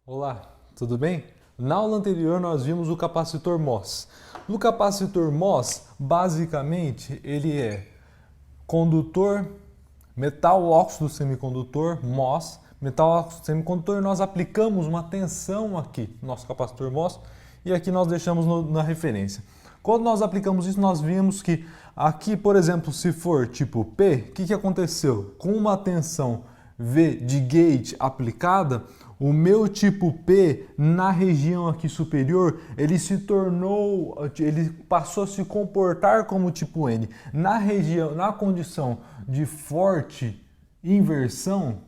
Olá, tudo bem? Na aula anterior nós vimos o capacitor MOS. No capacitor MOS, basicamente, ele é condutor, metal óxido semicondutor, MOS, metal óxido semicondutor, e nós aplicamos uma tensão aqui no nosso capacitor MOS e aqui nós deixamos na referência. Quando nós aplicamos isso, nós vimos que aqui, por exemplo, se for tipo P, o que aconteceu? Com uma tensão V de gate aplicada, o meu tipo P na região aqui superior, ele passou a se comportar como tipo N. Na região, na condição de forte inversão,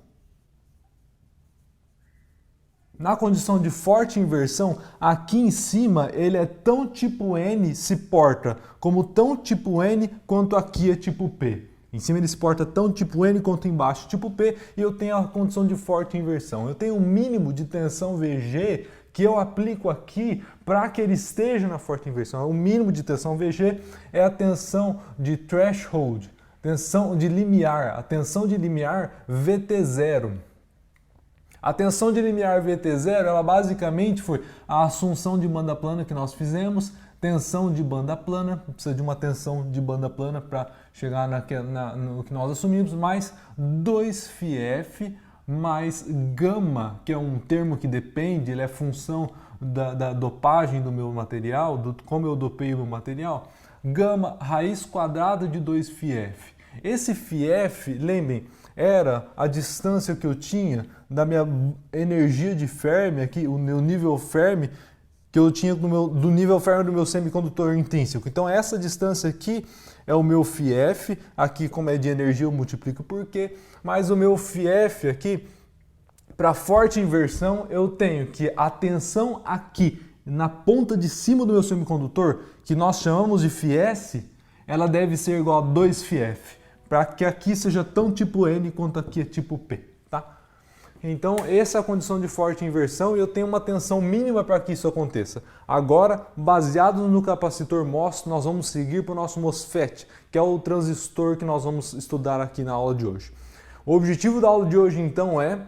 aqui em cima ele é tão tipo N, se porta como tão tipo N quanto aqui é tipo P. Em cima ele se porta tão tipo N quanto embaixo tipo P, e eu tenho a condição de forte inversão. Eu tenho um mínimo de tensão VG que eu aplico aqui para que ele esteja na forte inversão. O mínimo de tensão VG é a tensão de threshold, tensão de limiar, a tensão de limiar VT0. A tensão de limiar VT0, ela basicamente foi a assunção de banda plana que nós fizemos. Tensão de banda plana, precisa de uma tensão de banda plana para chegar no que nós assumimos, mais 2φF mais gama, que é um termo que depende, ele é função da dopagem do meu material, como eu dopei o meu material, gama raiz quadrada de 2φF. Esse φF, lembrem, era a distância que eu tinha da minha energia de Fermi, aqui, o meu nível Fermi, que eu tinha do nível Fermi do meu semicondutor intrínseco. Então essa distância aqui é o meu φF, aqui como é de energia eu multiplico por Q, mas o meu φF aqui, para forte inversão, eu tenho que a tensão aqui na ponta de cima do meu semicondutor, que nós chamamos de φS, ela deve ser igual a 2φF, para que aqui seja tão tipo N quanto aqui é tipo P, tá? Então, essa é a condição de forte inversão e eu tenho uma tensão mínima para que isso aconteça. Agora, baseado no capacitor MOS, nós vamos seguir para o nosso MOSFET, que é o transistor que nós vamos estudar aqui na aula de hoje. O objetivo da aula de hoje, então, é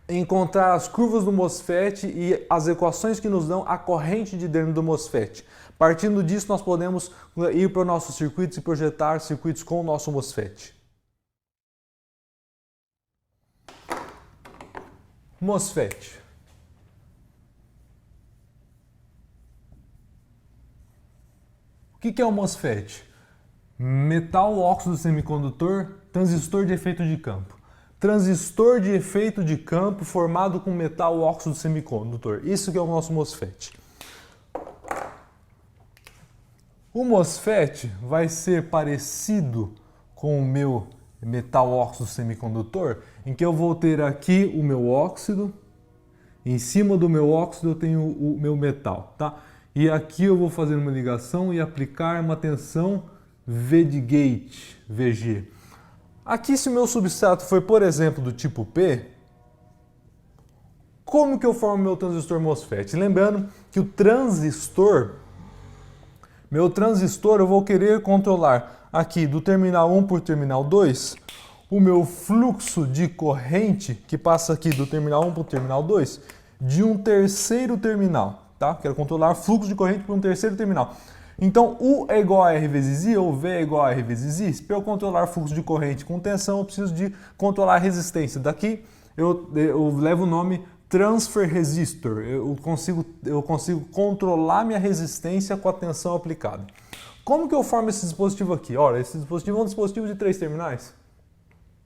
encontrar as curvas do MOSFET e as equações que nos dão a corrente de dentro do MOSFET. Partindo disso, nós podemos ir para os nossos circuitos e projetar circuitos com o nosso MOSFET. MOSFET. O que é o MOSFET? Metal óxido semicondutor, transistor de efeito de campo. Transistor de efeito de campo formado com metal óxido semicondutor. Isso que é o nosso MOSFET. O MOSFET vai ser parecido com o meu metal óxido semicondutor, em que eu vou ter aqui o meu óxido, em cima do meu óxido eu tenho o meu metal, tá? E aqui eu vou fazer uma ligação e aplicar uma tensão V de gate, VG. Aqui, se o meu substrato for, por exemplo, do tipo P, como que eu formo meu transistor MOSFET? Lembrando que meu transistor eu vou querer controlar aqui do terminal 1 por terminal 2, o meu fluxo de corrente que passa aqui do terminal 1 para o terminal 2 de um terceiro terminal, tá? Quero controlar fluxo de corrente para um terceiro terminal. Então, U é igual a R vezes I, ou V é igual a R vezes I. Para eu controlar fluxo de corrente com tensão, eu preciso de controlar a resistência. Daqui, eu levo o nome Transfer Resistor. Eu consigo controlar minha resistência com a tensão aplicada. Como que eu formo esse dispositivo aqui? Olha, esse dispositivo é um dispositivo de 3 terminais.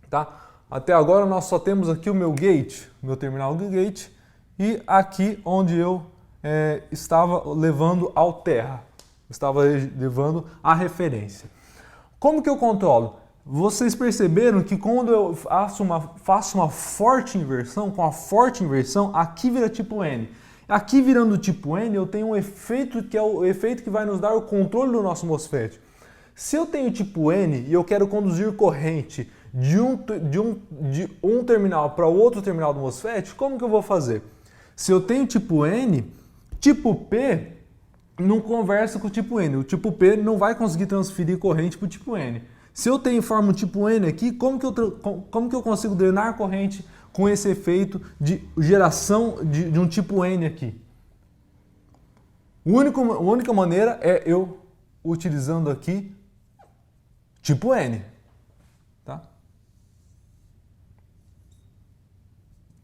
Tá? Até agora nós só temos aqui o meu gate, meu terminal de gate, e aqui onde eu estava levando ao terra, estava levando a referência. Como que eu controlo? Vocês perceberam que quando eu faço uma forte inversão, com a forte inversão, aqui vira tipo N. Aqui virando tipo N, eu tenho um efeito que é o efeito que vai nos dar o controle do nosso MOSFET. Se eu tenho tipo N e eu quero conduzir corrente de um terminal para o outro terminal do MOSFET, como que eu vou fazer? Se eu tenho tipo N, tipo P não conversa com o tipo N. O tipo P não vai conseguir transferir corrente para o tipo N. Se eu formo um tipo N aqui, como que eu consigo drenar corrente com esse efeito de geração de um tipo N aqui. A única maneira é eu utilizando aqui tipo N. Tá?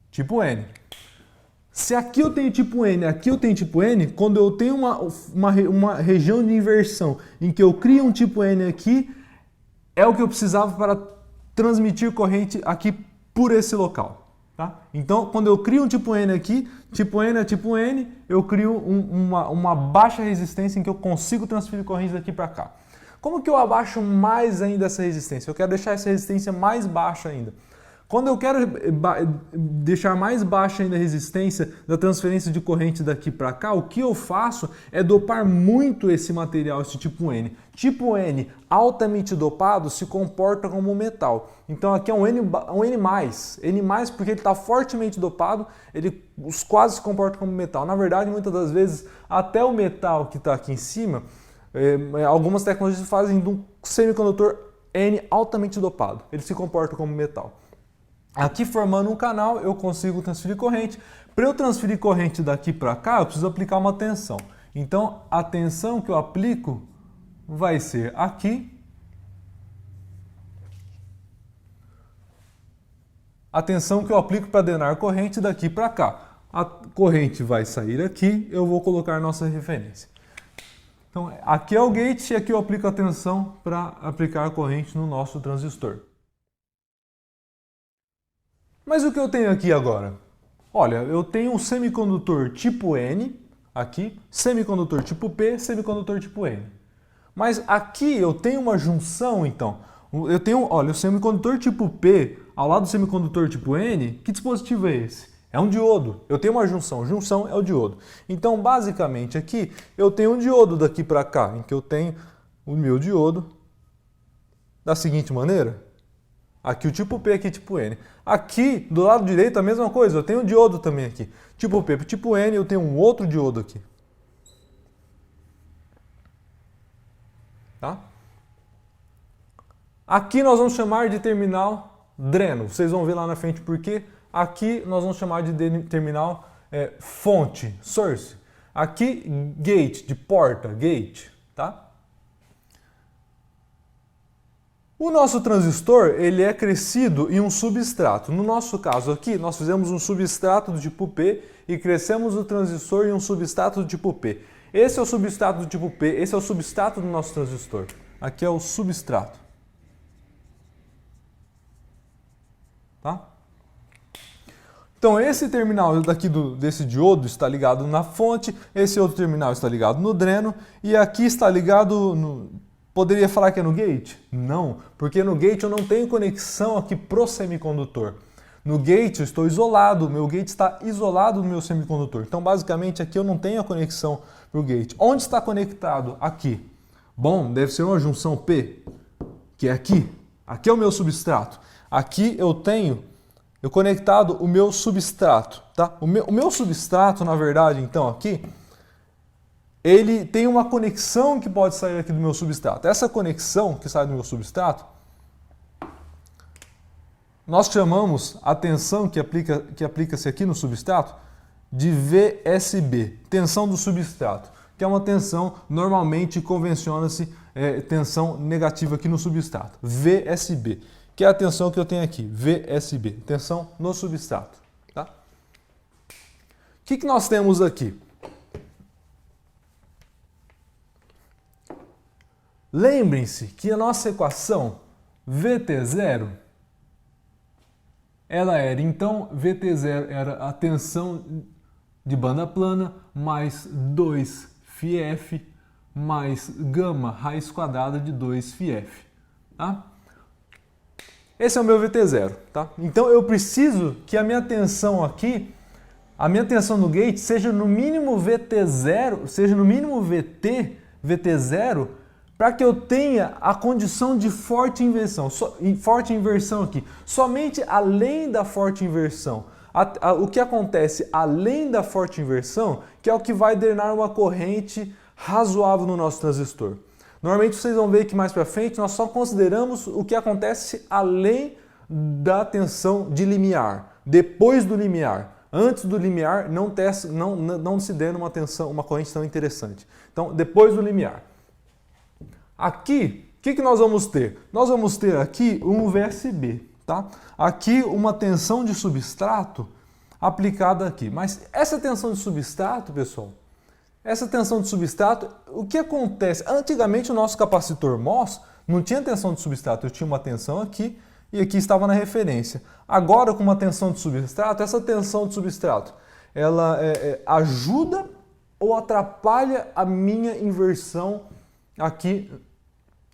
Tipo N. Se aqui eu tenho tipo N, aqui eu tenho tipo N, quando eu tenho uma região de inversão em que eu crio um tipo N aqui, é o que eu precisava para transmitir corrente aqui por esse local. Tá? Então, quando eu crio um tipo N aqui, tipo N é tipo N, eu crio uma baixa resistência em que eu consigo transferir corrente daqui para cá. Como que eu abaixo mais ainda essa resistência? Eu quero deixar essa resistência mais baixa ainda. Quando eu quero deixar mais baixa ainda a resistência da transferência de corrente daqui para cá, o que eu faço é dopar muito esse material, esse tipo N. Tipo N altamente dopado se comporta como metal. Então aqui é um N+, N+, porque ele está fortemente dopado, ele quase se comporta como metal. Na verdade, muitas das vezes, até o metal que está aqui em cima, algumas tecnologias fazem de um semicondutor N altamente dopado. Ele se comporta como metal. Aqui formando um canal eu consigo transferir corrente. Para eu transferir corrente daqui para cá eu preciso aplicar uma tensão. Então a tensão que eu aplico vai ser aqui. A tensão que eu aplico para drenar corrente daqui para cá. A corrente vai sair aqui, eu vou colocar nossa referência. Então aqui é o gate e aqui eu aplico a tensão para aplicar a corrente no nosso transistor. Mas o que eu tenho aqui agora? Olha, eu tenho um semicondutor tipo N, aqui, semicondutor tipo P, semicondutor tipo N. Mas aqui eu tenho uma junção, então. Eu tenho, olha, o semicondutor tipo P, ao lado do semicondutor tipo N, que dispositivo é esse? É um diodo. Eu tenho uma junção, junção é o diodo. Então, basicamente, aqui eu tenho um diodo daqui para cá, em que eu tenho o meu diodo da seguinte maneira. Aqui o tipo P, aqui tipo N. Aqui, do lado direito, a mesma coisa. Eu tenho um diodo também aqui. Tipo P, tipo N, eu tenho um outro diodo aqui. Tá? Aqui nós vamos chamar de terminal dreno. Vocês vão ver lá na frente por quê. Aqui nós vamos chamar de terminal fonte, source. Aqui, gate, de porta, gate. Tá? O nosso transistor ele é crescido em um substrato. No nosso caso aqui, nós fizemos um substrato do tipo P e crescemos o transistor em um substrato do tipo P. Esse é o substrato do tipo P, esse é o substrato do nosso transistor. Aqui é o substrato. Tá? Então esse terminal daqui desse diodo está ligado na fonte, esse outro terminal está ligado no dreno e aqui está ligado no... Poderia falar que é no gate? Não, porque no gate eu não tenho conexão aqui pro semicondutor. No gate eu estou isolado, meu gate está isolado do meu semicondutor. Então basicamente aqui eu não tenho a conexão pro gate. Onde está conectado? Aqui. Bom, deve ser uma junção P, que é aqui. Aqui é o meu substrato. Aqui eu tenho conectado o meu substrato. Tá? O meu substrato, na verdade, então aqui... ele tem uma conexão que pode sair aqui do meu substrato. Essa conexão que sai do meu substrato, nós chamamos a tensão que aplica-se aqui no substrato de VSB, tensão do substrato, que é uma tensão, normalmente convenciona-se tensão negativa aqui no substrato. VSB, que é a tensão que eu tenho aqui, VSB, tensão no substrato. Tá? O que nós temos aqui? Lembrem-se que a nossa equação VT0, ela era, então, VT0 era a tensão de banda plana mais 2φf mais gama raiz quadrada de 2φf. Tá? Esse é o meu VT0. Tá? Então eu preciso que a minha tensão aqui, a minha tensão no gate seja no mínimo VT0, seja no mínimo VT0, para que eu tenha a condição de forte inversão aqui. Somente além da forte inversão. O que acontece além da forte inversão, que é o que vai drenar uma corrente razoável no nosso transistor. Normalmente vocês vão ver que mais para frente nós só consideramos o que acontece além da tensão de limiar. depois do limiar. Antes do limiar não se dê uma corrente tão interessante. Então, depois do limiar. Aqui, o que nós vamos ter? Nós vamos ter aqui um VSB, tá? Aqui uma tensão de substrato aplicada aqui. Mas essa tensão de substrato, pessoal, essa tensão de substrato, o que acontece? Antigamente o nosso capacitor MOS não tinha tensão de substrato, eu tinha uma tensão aqui e aqui estava na referência. Agora com uma tensão de substrato, essa tensão de substrato, ela ajuda ou atrapalha a minha inversão aqui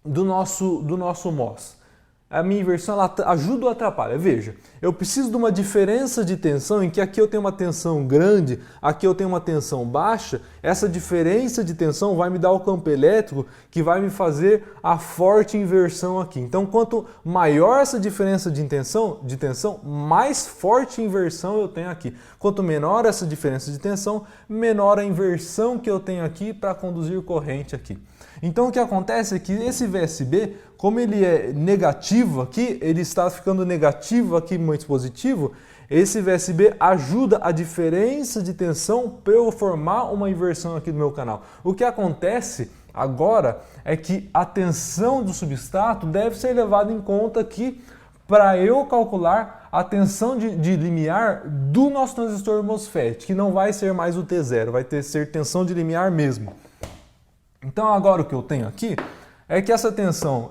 do nosso MOS. A minha inversão ela ajuda ou atrapalha? Veja, eu preciso de uma diferença de tensão em que aqui eu tenho uma tensão grande, aqui eu tenho uma tensão baixa. Essa diferença de tensão vai me dar o campo elétrico que vai me fazer a forte inversão aqui. Então, quanto maior essa diferença de tensão, mais forte inversão eu tenho aqui. Quanto menor essa diferença de tensão, menor a inversão que eu tenho aqui para conduzir corrente aqui. Então o que acontece é que esse VSB, como ele é negativo aqui, ele está ficando negativo aqui, muito positivo, esse VSB ajuda a diferença de tensão para eu formar uma inversão aqui do meu canal. O que acontece agora é que a tensão do substrato deve ser levada em conta aqui para eu calcular a tensão de limiar do nosso transistor MOSFET, que não vai ser mais o T0, vai ser tensão de limiar mesmo. Então agora o que eu tenho aqui é que essa tensão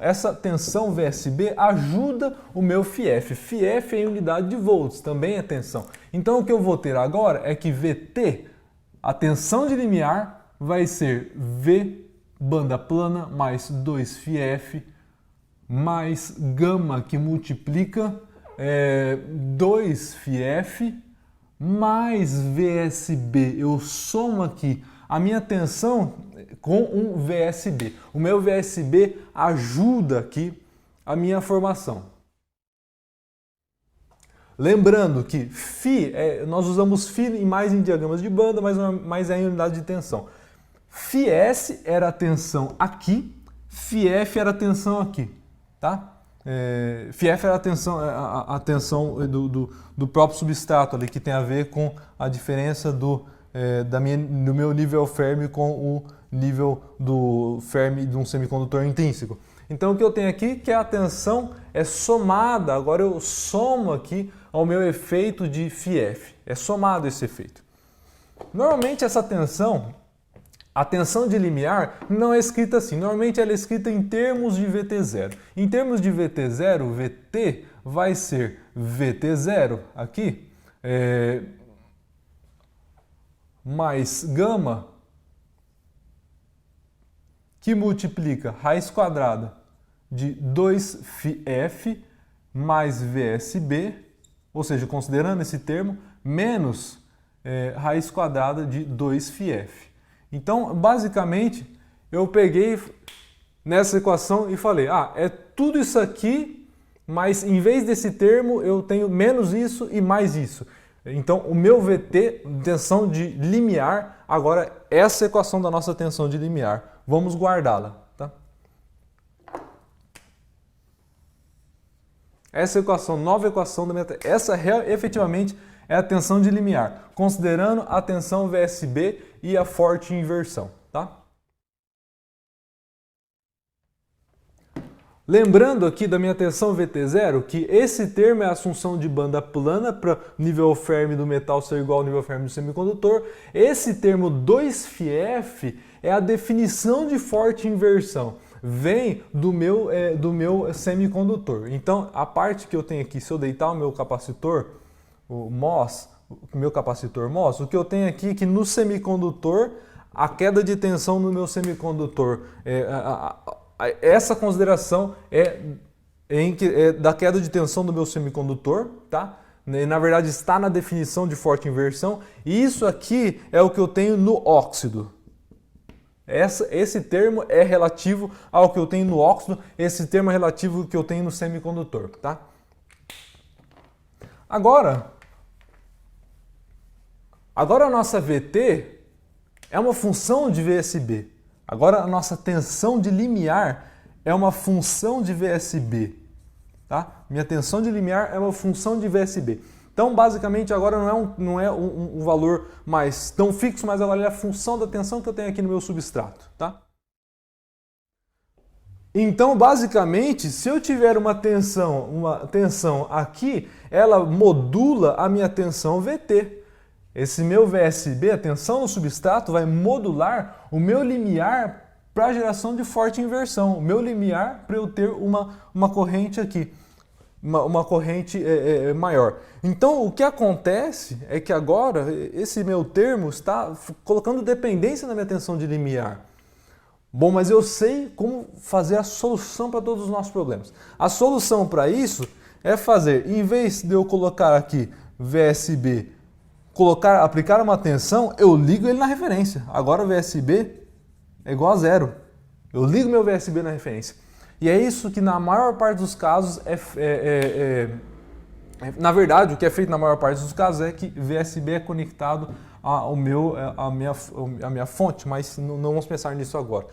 VSB ajuda o meu FIF. FIF é em unidade de volts, também é tensão. Então o que eu vou ter agora é que VT, a tensão de limiar, vai ser V banda plana mais 2 FIF mais gama que multiplica 2 FIF mais VSB. Eu somo aqui a minha tensão com um VSB. O meu VSB ajuda aqui a minha formação. Lembrando que Φ, nós usamos Φ mais em diagramas de banda, mas é em unidade de tensão. Φs era a tensão aqui, Φf era a tensão aqui, tá? Φf era a tensão do próprio substrato ali, que tem a ver com a diferença do meu nível Fermi com o nível do Fermi de um semicondutor intrínseco. Então o que eu tenho aqui é que a tensão é somada, agora eu somo aqui ao meu efeito de FIF, é somado esse efeito. Normalmente essa tensão, a tensão de limiar não é escrita assim, normalmente ela é escrita em termos de VT0. Em termos de VT0, VT vai ser VT0 aqui, mais gama, que multiplica raiz quadrada de 2φf mais VSB, ou seja, considerando esse termo, menos raiz quadrada de 2φf. Então, basicamente, eu peguei nessa equação e falei, é tudo isso aqui, mas em vez desse termo eu tenho menos isso e mais isso. Então, o meu VT, tensão de limiar, agora essa equação da nossa tensão de limiar. Vamos guardá-la, tá? Essa equação, nova equação da minha... Essa efetivamente é a tensão de limiar, considerando a tensão VSB e a forte inversão, tá? Lembrando aqui da minha tensão VT0 que esse termo é a assunção de banda plana para nível Fermi do metal ser igual ao nível Fermi do semicondutor. Esse termo 2φf é a definição de forte inversão. Vem do meu semicondutor. Então, a parte que eu tenho aqui, se eu deitar o meu capacitor, o MOS, o que eu tenho aqui é que no semicondutor, a queda de tensão no meu semicondutor essa consideração é da queda de tensão do meu semicondutor, tá? Na verdade está na definição de forte inversão, e isso aqui é o que eu tenho no óxido. Esse termo é relativo ao que eu tenho no óxido, esse termo é relativo ao que eu tenho no semicondutor, tá? Agora a nossa VT é uma função de VSB. Agora a nossa tensão de limiar é uma função de VSB, tá? Minha tensão de limiar é uma função de VSB. Então, basicamente, agora não é um valor mais tão fixo, mas agora é a função da tensão que eu tenho aqui no meu substrato, tá? Então, basicamente, se eu tiver uma tensão aqui, ela modula a minha tensão VT. Esse meu VSB, a tensão no substrato, vai modular o meu limiar para a geração de forte inversão. O meu limiar para eu ter uma corrente aqui, uma corrente maior. Então, o que acontece é que agora esse meu termo está colocando dependência na minha tensão de limiar. Bom, mas eu sei como fazer a solução para todos os nossos problemas. A solução para isso é fazer, em vez de eu colocar aqui VSB, aplicar uma tensão, eu ligo ele na referência. Agora o VSB é igual a zero. Eu ligo meu VSB na referência. E é isso que na maior parte dos casos na verdade, o que é feito na maior parte dos casos é que VSB é conectado a minha fonte, mas não vamos pensar nisso agora.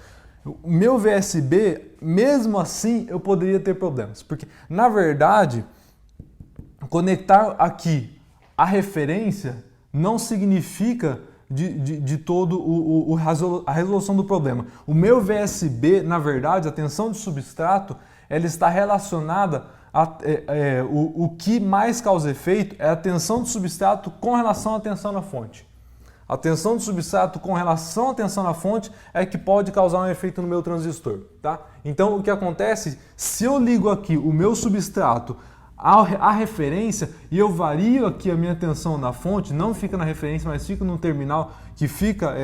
O meu VSB, mesmo assim, eu poderia ter problemas, porque, na verdade, conectar aqui a referência não significa de todo a resolução do problema. O meu VSB, na verdade, a tensão de substrato, ela está relacionada o que mais causa efeito é a tensão do substrato com relação à tensão na fonte. A tensão do substrato com relação à tensão na fonte é que pode causar um efeito no meu transistor, tá? Então, o que acontece, se eu ligo aqui o meu substrato à referência e eu vario aqui a minha tensão na fonte, não fica na referência, mas fica no terminal que fica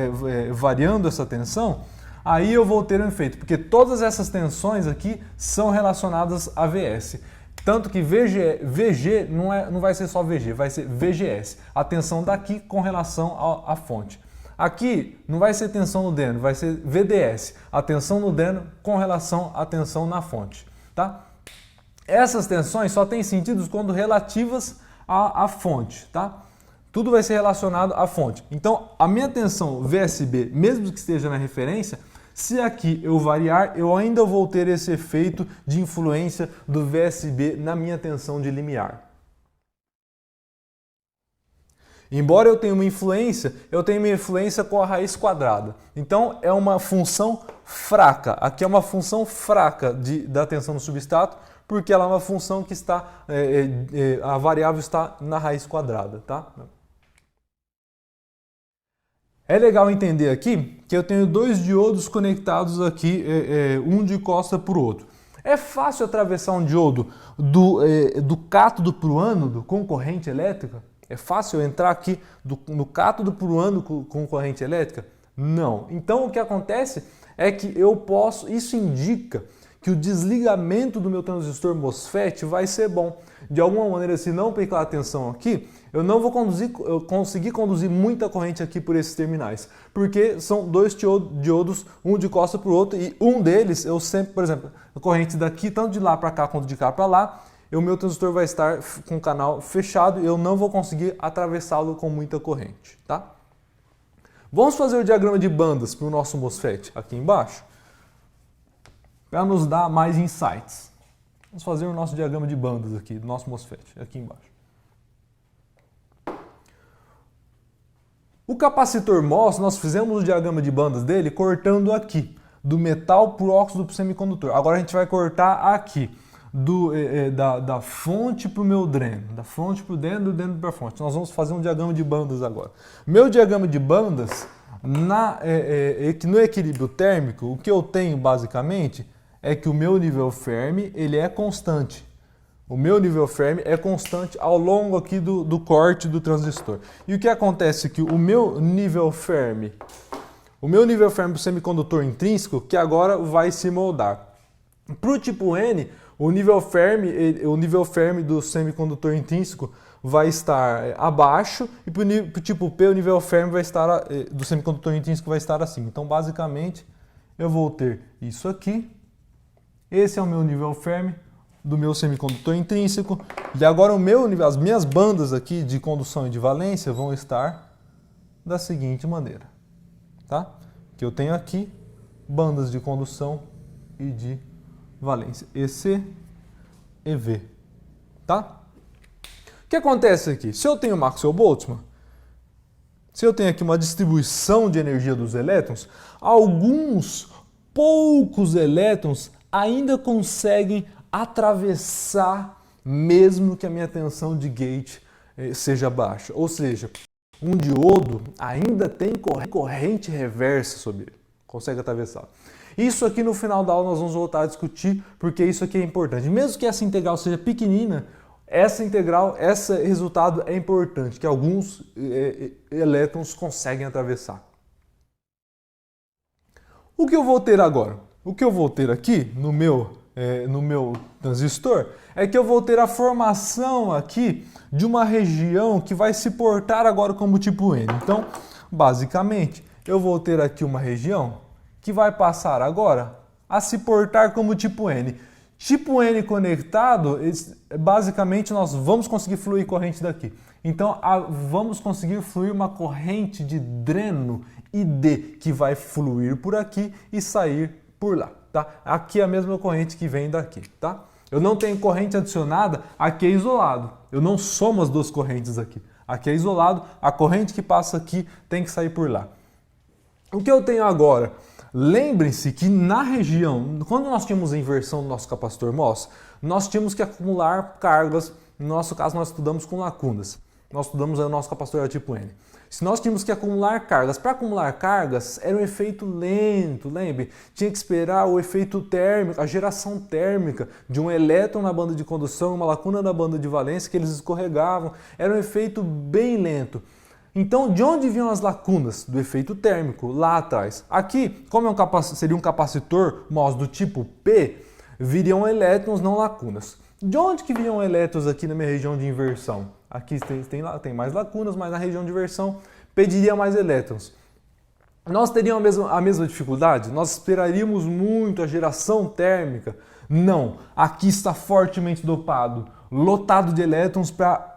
variando essa tensão, aí eu vou ter um efeito, porque todas essas tensões aqui são relacionadas a VS. Tanto que VG não vai ser só VG, vai ser VGS. A tensão daqui com relação à fonte. Aqui não vai ser tensão no dreno, vai ser VDS. A tensão no dreno com relação à tensão na fonte. Tá? Essas tensões só têm sentido quando relativas à fonte. Tá? Tudo vai ser relacionado à fonte. Então, a minha tensão VSB, mesmo que esteja na referência, se aqui eu variar, eu ainda vou ter esse efeito de influência do VSB na minha tensão de limiar. Embora eu tenha uma influência, eu tenho uma influência com a raiz quadrada. Então é uma função fraca. Aqui é uma função fraca da tensão do substrato, porque ela é uma função que está, a variável está na raiz quadrada, tá? É legal entender aqui que eu tenho dois diodos conectados aqui, um de costa para o outro. É fácil atravessar um diodo do cátodo para o ânodo com corrente elétrica? É fácil eu entrar aqui no cátodo para o ânodo com corrente elétrica? Não. Então o que acontece é que isso indica que o desligamento do meu transistor MOSFET vai ser bom. De alguma maneira, se não prestar atenção aqui, eu não vou conseguir conduzir muita corrente aqui por esses terminais, porque são dois diodos, um de costa para o outro, e um deles, eu sempre, por exemplo, a corrente daqui, tanto de lá para cá quanto de cá para lá, o meu transistor vai estar com o canal fechado e eu não vou conseguir atravessá-lo com muita corrente, tá? Vamos fazer o diagrama de bandas para o nosso MOSFET aqui embaixo, para nos dar mais insights. Vamos fazer o nosso diagrama de bandas aqui, do nosso MOSFET, aqui embaixo. O capacitor MOS, nós fizemos o diagrama de bandas dele cortando aqui, do metal para o óxido para o semicondutor. Agora a gente vai cortar aqui, da fonte para o meu dreno, da fonte para o dreno, do dreno para a fonte. Nós vamos fazer um diagrama de bandas agora. Meu diagrama de bandas, no equilíbrio térmico, o que eu tenho basicamente é que o meu nível Fermi ele é constante. O meu nível Fermi é constante ao longo aqui do corte do transistor. E o que acontece é que o meu nível Fermi do semicondutor intrínseco, que agora vai se moldar. Para o tipo N, o nível Fermi do semicondutor intrínseco vai estar abaixo e para o tipo P, o nível Fermi do semicondutor intrínseco vai estar acima. Então, basicamente, eu vou ter isso aqui. Esse é o meu nível Fermi do meu semicondutor intrínseco. E agora as minhas bandas aqui de condução e de valência vão estar da seguinte maneira, tá? Que eu tenho aqui bandas de condução e de valência, EC, EV, tá? O que acontece aqui? Se eu tenho Maxwell-Boltzmann, se eu tenho aqui uma distribuição de energia dos elétrons, alguns poucos elétrons ainda conseguem atravessar mesmo que a minha tensão de gate seja baixa. Ou seja, um diodo ainda tem corrente reversa sobre ele, consegue atravessar. Isso aqui no final da aula nós vamos voltar a discutir, porque isso aqui é importante. Mesmo que essa integral seja pequenina, essa integral, esse resultado é importante, que alguns elétrons conseguem atravessar. O que eu vou ter agora? O que eu vou ter aqui no meu transistor é que eu vou ter a formação aqui de uma região que vai se portar agora como tipo N. Então, basicamente, eu vou ter aqui uma região que vai passar agora a se portar como tipo N. Tipo N conectado, basicamente nós vamos conseguir fluir corrente daqui. Então, vamos conseguir fluir uma corrente de dreno ID que vai fluir por aqui e sair por lá. Tá? Aqui é a mesma corrente que vem daqui. Tá? Eu não tenho corrente adicionada, aqui é isolado. Eu não somo as duas correntes aqui. Aqui é isolado, a corrente que passa aqui tem que sair por lá. O que eu tenho agora? Lembrem-se que na região, quando nós tínhamos a inversão do nosso capacitor MOS, nós tínhamos que acumular cargas, no nosso caso nós estudamos com lacunas, nós estudamos o nosso capacitor tipo N. Se nós tínhamos que acumular cargas, para acumular cargas era um efeito lento, lembre? Tinha que esperar o efeito térmico, a geração térmica de um elétron na banda de condução, uma lacuna na banda de valência que eles escorregavam, era um efeito bem lento. Então, de onde vinham as lacunas? Do efeito térmico, lá atrás. Aqui, como seria um capacitor MOS do tipo P, viriam elétrons, não lacunas. De onde que vinham elétrons aqui na minha região de inversão? Aqui tem mais lacunas, mas na região de inversão pediria mais elétrons. Nós teríamos a mesma dificuldade? Nós esperaríamos muito a geração térmica? Não. Aqui está fortemente dopado, lotado de elétrons para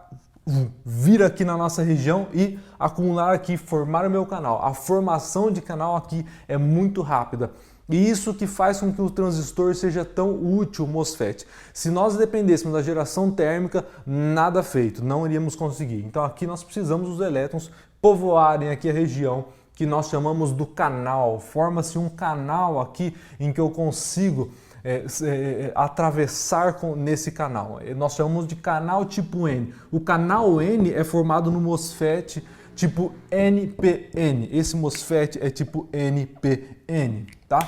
vir aqui na nossa região e acumular aqui, formar o meu canal. A formação de canal aqui é muito rápida. E isso que faz com que o transistor seja tão útil, o MOSFET. Se nós dependêssemos da geração térmica, nada feito, não iríamos conseguir. Então aqui nós precisamos dos elétrons povoarem aqui a região que nós chamamos do canal. Forma-se um canal aqui em que eu consigo atravessar nesse canal. Nós chamamos de canal tipo N. O canal N é formado no MOSFET tipo NPN. Esse MOSFET é tipo NPN, tá?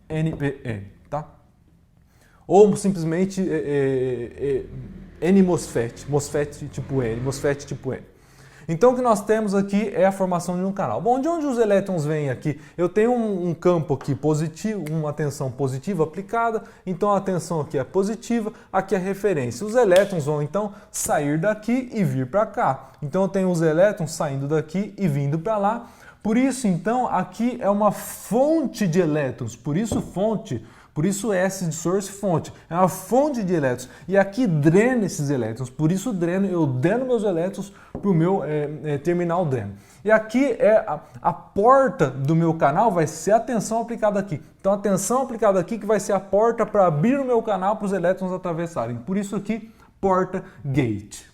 NPN, tá? Ou simplesmente N-MOSFET, MOSFET tipo N, MOSFET tipo N. Então o que nós temos aqui é a formação de um canal. Bom, de onde os elétrons vêm aqui? Eu tenho um campo aqui positivo, uma tensão positiva aplicada, então a tensão aqui é positiva, aqui é a referência. Os elétrons vão então sair daqui e vir para cá. Então eu tenho os elétrons saindo daqui e vindo para lá. Por isso então aqui é uma fonte de elétrons, por isso fonte. Por isso S de source fonte, é uma fonte de elétrons. E aqui drena esses elétrons, por isso eu dreno meus elétrons para o meu terminal dreno. E aqui é a porta do meu canal, vai ser a tensão aplicada aqui. Então a tensão aplicada aqui que vai ser a porta para abrir o meu canal para os elétrons atravessarem. Por isso aqui, porta gate.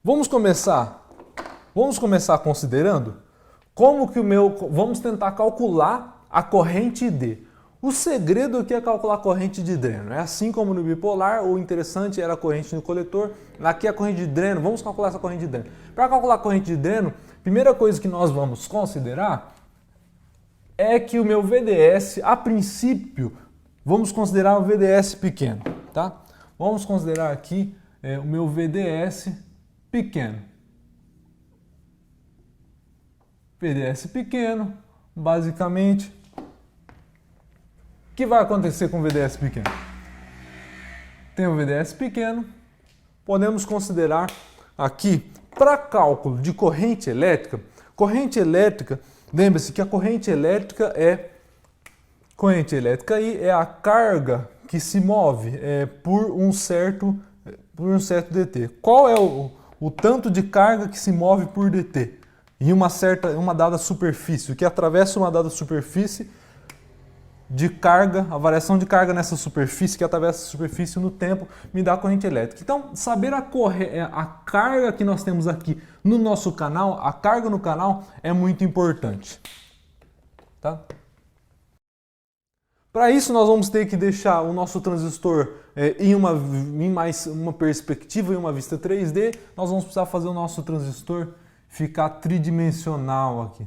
Vamos começar considerando como que vamos tentar calcular a corrente D. O segredo aqui é calcular a corrente de dreno. É assim como no bipolar, o interessante era a corrente no coletor. Aqui é a corrente de dreno. Vamos calcular essa corrente de dreno. Para calcular a corrente de dreno, a primeira coisa que nós vamos considerar é que o meu VDS, a princípio, vamos considerar o VDS pequeno, tá? Vamos considerar aqui o meu VDS pequeno. VDS pequeno, basicamente. O que vai acontecer com o VDS pequeno? Tem o VDS pequeno, podemos considerar aqui, para cálculo de corrente elétrica, lembre-se que a corrente elétrica aí é a carga que se move por um certo dt. Qual é o tanto de carga que se move por dt? Em uma dada superfície, o que atravessa uma dada superfície de carga, a variação de carga nessa superfície que atravessa a superfície no tempo me dá a corrente elétrica. Então, saber a carga que nós temos aqui no nosso canal, a carga no canal é muito importante. Tá? Para isso, nós vamos ter que deixar o nosso transistor em uma perspectiva, em uma vista 3D. Nós vamos precisar fazer o nosso transistor ficar tridimensional aqui.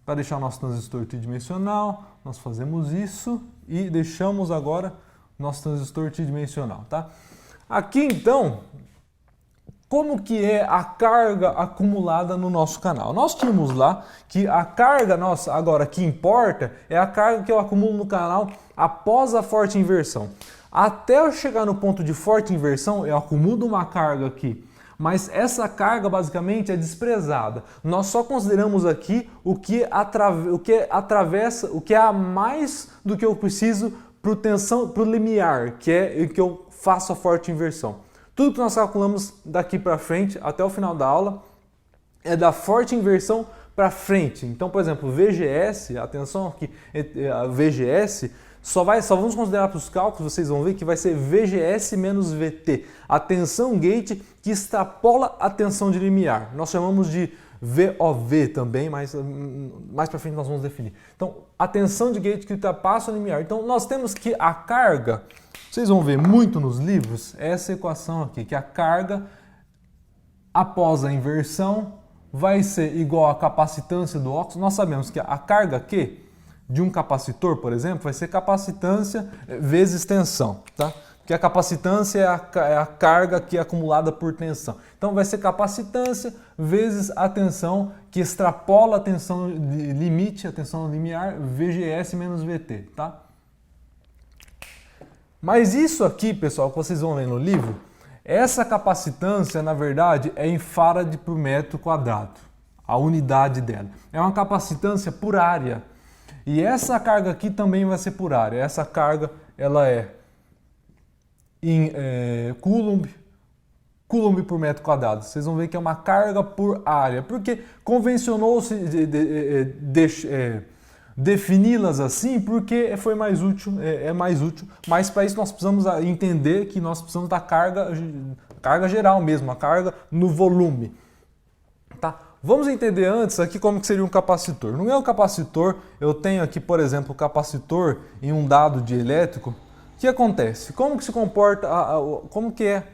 Para deixar o nosso transistor tridimensional, nós fazemos isso e deixamos agora o nosso transistor tridimensional. Tá? Aqui, então, como que é a carga acumulada no nosso canal? Nós tínhamos lá que a carga nossa, agora que importa, é a carga que eu acumulo no canal após a forte inversão. Até eu chegar no ponto de forte inversão, eu acumulo uma carga aqui, mas essa carga basicamente é desprezada. Nós só consideramos aqui o que atravessa, o que é a mais do que eu preciso para o limiar, que é o que eu faço a forte inversão. Tudo que nós calculamos daqui para frente, até o final da aula, é da forte inversão para frente. Então, por exemplo, VGS, atenção aqui, a VGS, só vamos considerar para os cálculos, vocês vão ver que vai ser VGS menos VT, a tensão gate que extrapola a tensão de limiar. Nós chamamos de VOV também, mas mais para frente nós vamos definir. Então, a tensão de gate que ultrapassa o limiar. Então, nós temos que a carga, vocês vão ver muito nos livros, essa equação aqui, que a carga após a inversão vai ser igual à capacitância do óxido. Nós sabemos que a carga Q de um capacitor, por exemplo, vai ser capacitância vezes tensão, tá? Porque a capacitância é a carga que é acumulada por tensão. Então vai ser capacitância vezes a tensão que extrapola a tensão de limite, a tensão limiar, VGS menos VT, tá? Mas isso aqui, pessoal, que vocês vão ler no livro, essa capacitância, na verdade, é em farad por metro quadrado, a unidade dela. É uma capacitância por área. E essa carga aqui também vai ser por área. Essa carga, ela é em Coulomb por metro quadrado. Vocês vão ver que é uma carga por área. Porque convencionou-se defini-las assim porque foi mais útil, é mais útil. Mas para isso nós precisamos entender que nós precisamos da carga geral mesmo, a carga no volume. Tá? Vamos entender antes aqui como que seria um capacitor. No meu capacitor, eu tenho aqui, por exemplo, o capacitor em um dado dielétrico. O que acontece? Como que se comporta, como que é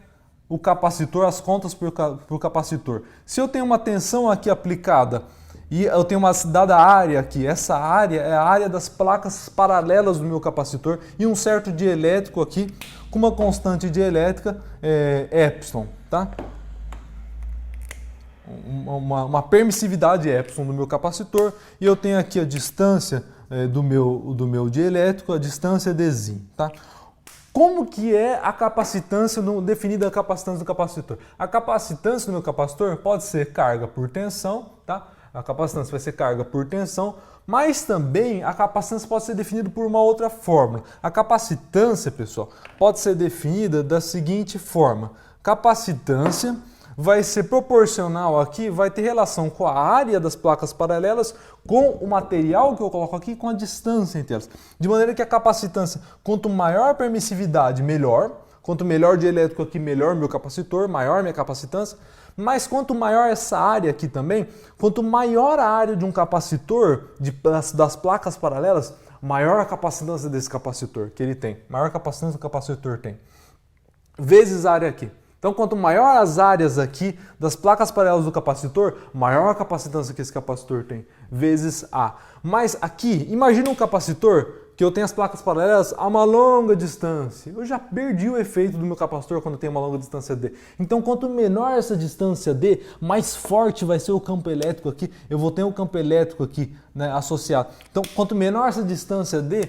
o capacitor, as contas para o capacitor? Se eu tenho uma tensão aqui aplicada e eu tenho uma dada área aqui, essa área é a área das placas paralelas do meu capacitor e um certo dielétrico aqui com uma constante dielétrica epsilon, tá? Uma permissividade epsilon do meu capacitor e eu tenho aqui a distância do meu dielétrico, a distância dZ, tá? Como que é a capacitância, definida a capacitância do capacitor? A capacitância do meu capacitor pode ser carga por tensão, tá? A capacitância vai ser carga por tensão, mas também a capacitância pode ser definida por uma outra fórmula. A capacitância, pessoal, pode ser definida da seguinte forma. Capacitância vai ser proporcional aqui, vai ter relação com a área das placas paralelas, com o material que eu coloco aqui, com a distância entre elas. De maneira que a capacitância, quanto maior a permissividade, melhor. Quanto melhor o dielétrico aqui, melhor meu capacitor, maior minha capacitância. Mas quanto maior essa área aqui também, quanto maior a área de um capacitor, das placas paralelas, maior a capacitância desse capacitor que ele tem. Maior a capacitância que o capacitor tem. Vezes a área aqui. Então, quanto maior as áreas aqui das placas paralelas do capacitor, maior a capacitância que esse capacitor tem, vezes A. Mas aqui, imagina um capacitor que eu tenho as placas paralelas a uma longa distância. Eu já perdi o efeito do meu capacitor quando eu tenho uma longa distância D. Então, quanto menor essa distância D, mais forte vai ser o campo elétrico aqui. Eu vou ter um campo elétrico aqui, né, associado. Então, quanto menor essa distância D,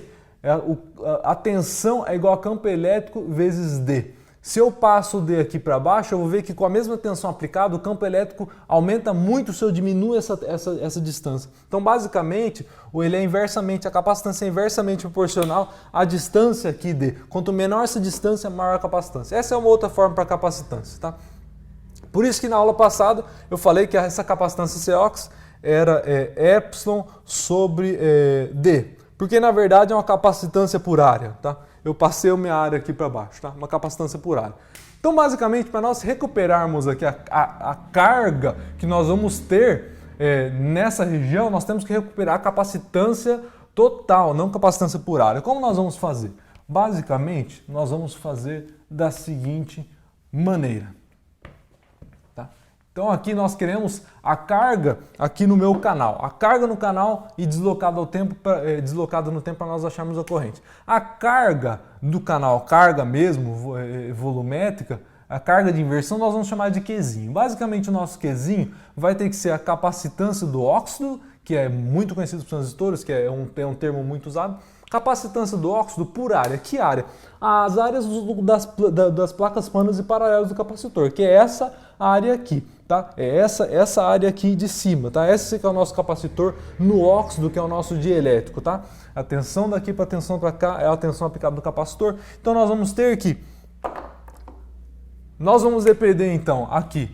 a tensão é igual a campo elétrico vezes D. Se eu passo o D aqui para baixo, eu vou ver que com a mesma tensão aplicada, o campo elétrico aumenta muito se eu diminuo essa distância. Então, basicamente, a capacitância é inversamente proporcional à distância aqui D. Quanto menor essa distância, maior a capacitância. Essa é uma outra forma para capacitância, tá? Por isso que na aula passada eu falei que essa capacitância COX era epsilon sobre D. Porque na verdade é uma capacitância por área, tá? Eu passei a minha área aqui para baixo, tá? Uma capacitância por área. Então, basicamente, para nós recuperarmos aqui a carga que nós vamos ter nessa região, nós temos que recuperar a capacitância total, não capacitância por área. Como nós vamos fazer? Basicamente, nós vamos fazer da seguinte maneira. Tá? Então, aqui nós queremos a carga aqui no meu canal. A carga no canal e deslocada no tempo para nós acharmos a corrente. A carga do canal, carga mesmo, volumétrica, a carga de inversão nós vamos chamar de Qzinho. Basicamente o nosso Qzinho vai ter que ser a capacitância do óxido, que é muito conhecido por transistores, que é um termo muito usado. Capacitância do óxido por área. Que área? As áreas das placas planas e paralelas do capacitor, que é essa área aqui, tá? É essa área aqui de cima, tá? Esse que é o nosso capacitor no óxido, que é o nosso dielétrico, tá? A tensão daqui para a tensão para cá é a tensão aplicada do capacitor. Então nós vamos ter que nós vamos depender então aqui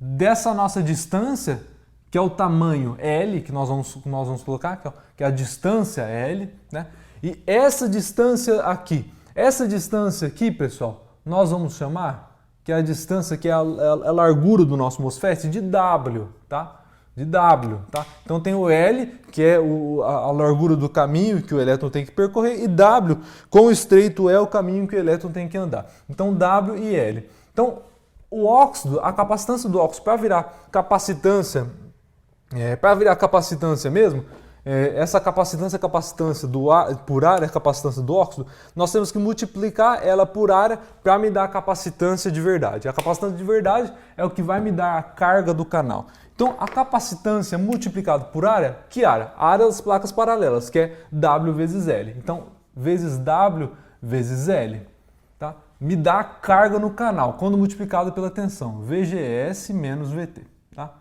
dessa nossa distância, que é o tamanho L, que nós vamos colocar, que é a distância L, né? E essa distância aqui, pessoal, nós vamos chamar, que é a distância, que é a largura do nosso MOSFET, de W, tá? De W, tá? Então tem o L, que é a largura do caminho que o elétron tem que percorrer, e W, com o estreito, é o caminho que o elétron tem que andar. Então W e L. Então o óxido, a capacitância do óxido para virar capacitância mesmo, essa capacitância por área, capacitância do óxido, nós temos que multiplicar ela por área para me dar a capacitância de verdade. A capacitância de verdade é o que vai me dar a carga do canal. Então, a capacitância multiplicada por área, que área? A área das placas paralelas, que é W vezes L. Então, vezes W vezes L, tá? Me dá a carga no canal, quando multiplicado pela tensão, VGS menos VT, tá?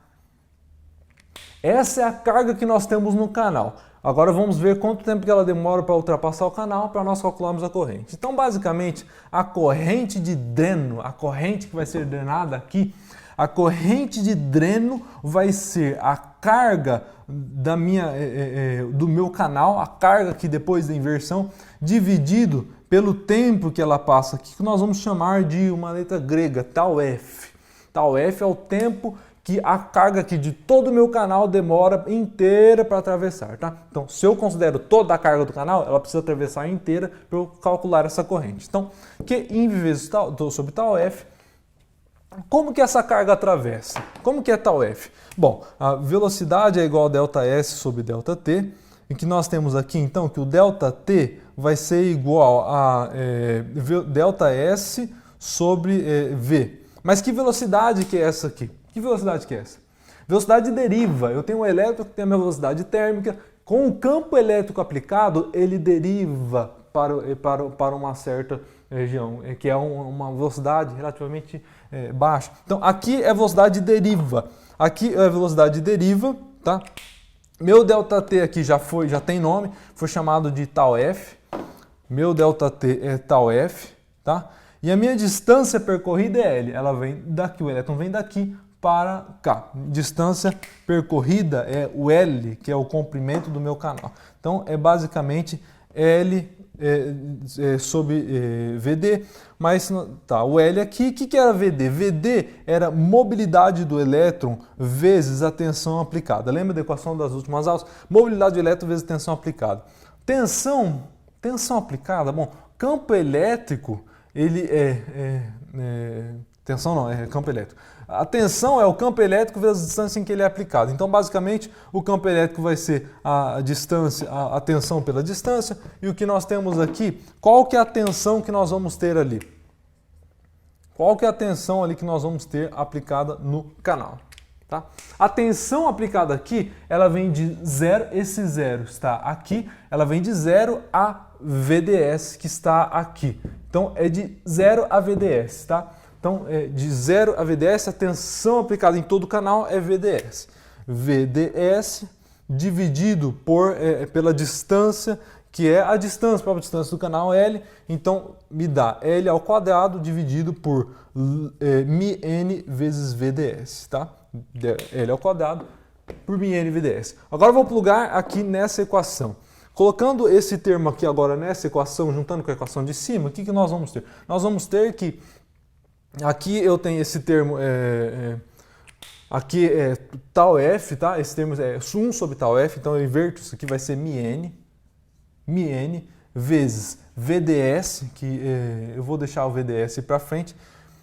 Essa é a carga que nós temos no canal. Agora vamos ver quanto tempo que ela demora para ultrapassar o canal para nós calcularmos a corrente. Então, basicamente, a corrente de dreno, a corrente que vai ser drenada aqui, a corrente de dreno vai ser a carga do meu canal, a carga aqui depois da inversão, dividido pelo tempo que ela passa aqui, que nós vamos chamar de uma letra grega, tau F. Tau F é o tempo que a carga aqui de todo o meu canal demora inteira para atravessar, tá? Então, se eu considero toda a carga do canal, ela precisa atravessar inteira para eu calcular essa corrente. Então, QI vezes sobre tau F. Como que essa carga atravessa? Como que é tau F? Bom, a velocidade é igual a ΔS sobre ΔT, e que nós temos aqui, então, que o ΔT vai ser igual a ΔS sobre V. Mas que velocidade que é essa aqui? Que velocidade que é essa? Velocidade deriva. Eu tenho um elétron que tem a minha velocidade térmica. Com o campo elétrico aplicado, ele deriva para uma certa região, que é uma velocidade relativamente baixa. Então, aqui é velocidade deriva. Aqui é velocidade deriva, tá? Meu ΔT aqui já tem nome, foi chamado de tau F. Meu ΔT é tau F, tá? E a minha distância percorrida é L. Ela vem daqui, o elétron vem daqui para cá. Distância percorrida é o L, que é o comprimento do meu canal. Então, é basicamente L sobre VD, mas tá, o L aqui, o que era VD? VD era mobilidade do elétron vezes a tensão aplicada. Lembra da equação das últimas aulas? Mobilidade do elétron vezes tensão aplicada. Tensão aplicada, bom, campo elétrico, ele tensão não, é campo elétrico. A tensão é o campo elétrico vezes a distância em que ele é aplicado. Então, basicamente, o campo elétrico vai ser a distância, a tensão pela distância. E o que nós temos aqui, qual que é a tensão que nós vamos ter ali? Qual que é a tensão ali que nós vamos ter aplicada no canal? Tá? A tensão aplicada aqui, ela vem de 0, esse 0 está aqui, ela vem de 0 a VDS, que está aqui. Então, é de 0 a VDS, tá? Então, de 0 a VDS, a tensão aplicada em todo o canal é VDS. VDS dividido pela distância, que é a distância, a própria distância do canal L. Então, me dá L ao quadrado dividido por μn vezes VDS, tá? L ao quadrado por μn VDS. Agora eu vou plugar aqui nessa equação. Colocando esse termo aqui agora nessa equação, juntando com a equação de cima, o que nós vamos ter? Nós vamos ter que, aqui eu tenho esse termo, aqui é tau F, tá? Esse termo é 1 sobre tau F, então eu inverto isso aqui, vai ser μn vezes VDS, que eu vou deixar o VDS para frente,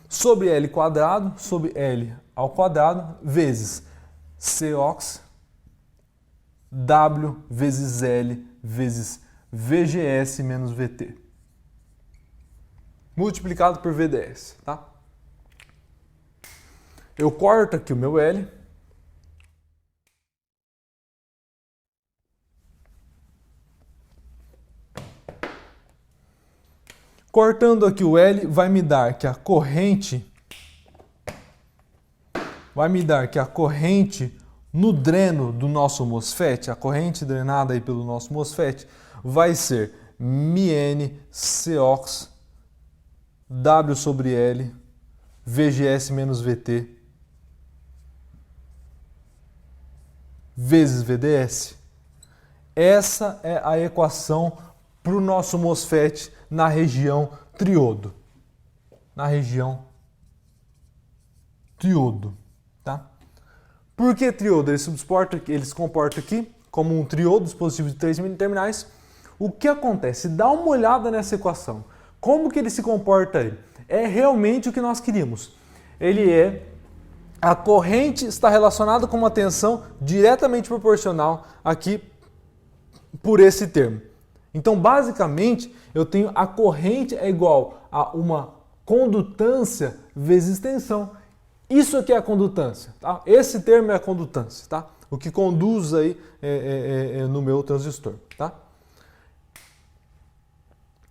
sobre L quadrado, sobre L ao quadrado, vezes Cox, W vezes L vezes VGS menos VT, multiplicado por VDS, tá? Eu corto aqui o meu L, cortando aqui o L, vai me dar que a corrente no dreno do nosso MOSFET, a corrente drenada aí pelo nosso MOSFET, vai ser μn Cox W sobre L VGS menos VT vezes VDS. Essa é a equação para o nosso MOSFET na região triodo. Na região triodo, tá? Por que triodo? Ele se comporta aqui como um triodo, dispositivo de 3 mini terminais. O que acontece? Dá uma olhada nessa equação. Como que ele se comporta aí? É realmente o que nós queríamos. A corrente está relacionada com uma tensão diretamente proporcional aqui por esse termo. Então, basicamente, eu tenho a corrente é igual a uma condutância vezes tensão. Isso aqui é a condutância, tá? Esse termo é a condutância, tá? O que conduz aí no meu transistor, tá?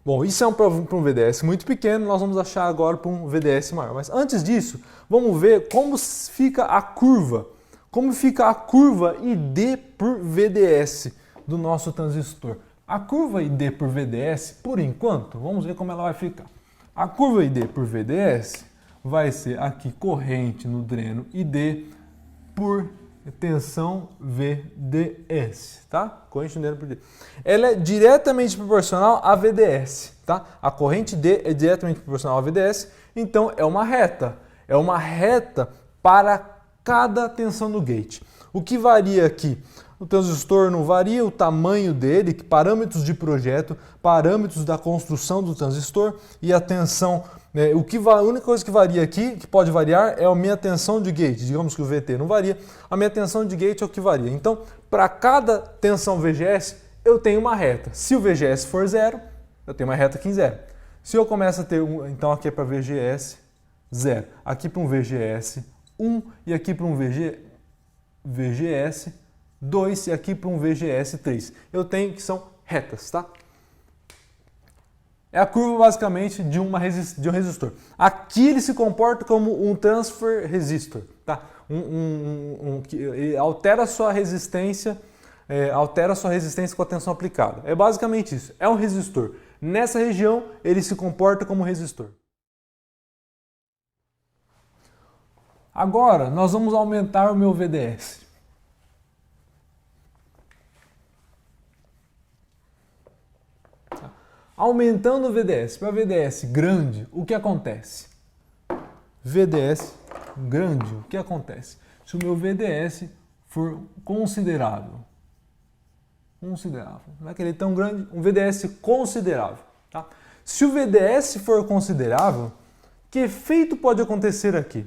Bom, isso é para um VDS muito pequeno, nós vamos achar agora para um VDS maior. Mas antes disso, vamos ver como fica a curva. Como fica a curva ID por VDS do nosso transistor. A curva ID por VDS, por enquanto, vamos ver como ela vai ficar. A curva ID por VDS vai ser aqui corrente no dreno ID por tensão VDS, tá? Corrente no dreno por ID. Ela é diretamente proporcional a VDS, tá? A corrente D é diretamente proporcional a VDS, então é uma reta. É uma reta para cada tensão no gate. O que varia aqui? O transistor não varia o tamanho dele, parâmetros de projeto, parâmetros da construção do transistor e a tensão. A única coisa que varia aqui, que pode variar, é a minha tensão de gate. Digamos que o VT não varia, a minha tensão de gate é o que varia. Então, para cada tensão VGS, eu tenho uma reta. Se o VGS for 0, eu tenho uma reta aqui em 0. Se eu começo a ter então aqui é para VGS 0, aqui para um VGS 1 e aqui para um VGS 2 e aqui para um VGS 3. Eu tenho que são retas, tá? É a curva basicamente de um resistor. Aqui ele se comporta como um transfer resistor, tá? Ele altera a sua resistência, com a tensão aplicada. É basicamente isso. É um resistor. Nessa região ele se comporta como resistor. Agora nós vamos aumentar o meu VDS. Aumentando o VDS para VDS grande, o que acontece? VDS grande, o que acontece? Se o meu VDS for considerável, não é que ele é tão grande, um VDS considerável, tá? Se o VDS for considerável, que efeito pode acontecer aqui?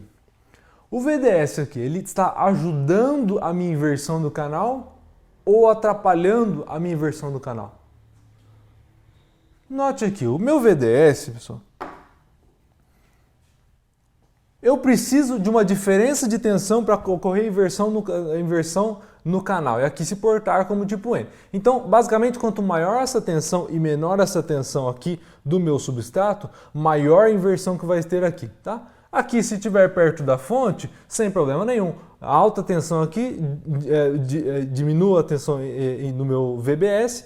O VDS aqui, ele está ajudando a minha inversão do canal ou atrapalhando a minha inversão do canal? Note aqui, o meu VDS, pessoal, eu preciso de uma diferença de tensão para ocorrer inversão no canal, e aqui se portar como tipo N. Então, basicamente, quanto maior essa tensão e menor essa tensão aqui do meu substrato, maior a inversão que vai ter aqui, tá? Aqui, se estiver perto da fonte, sem problema nenhum. A alta tensão aqui diminua a tensão no meu VBS,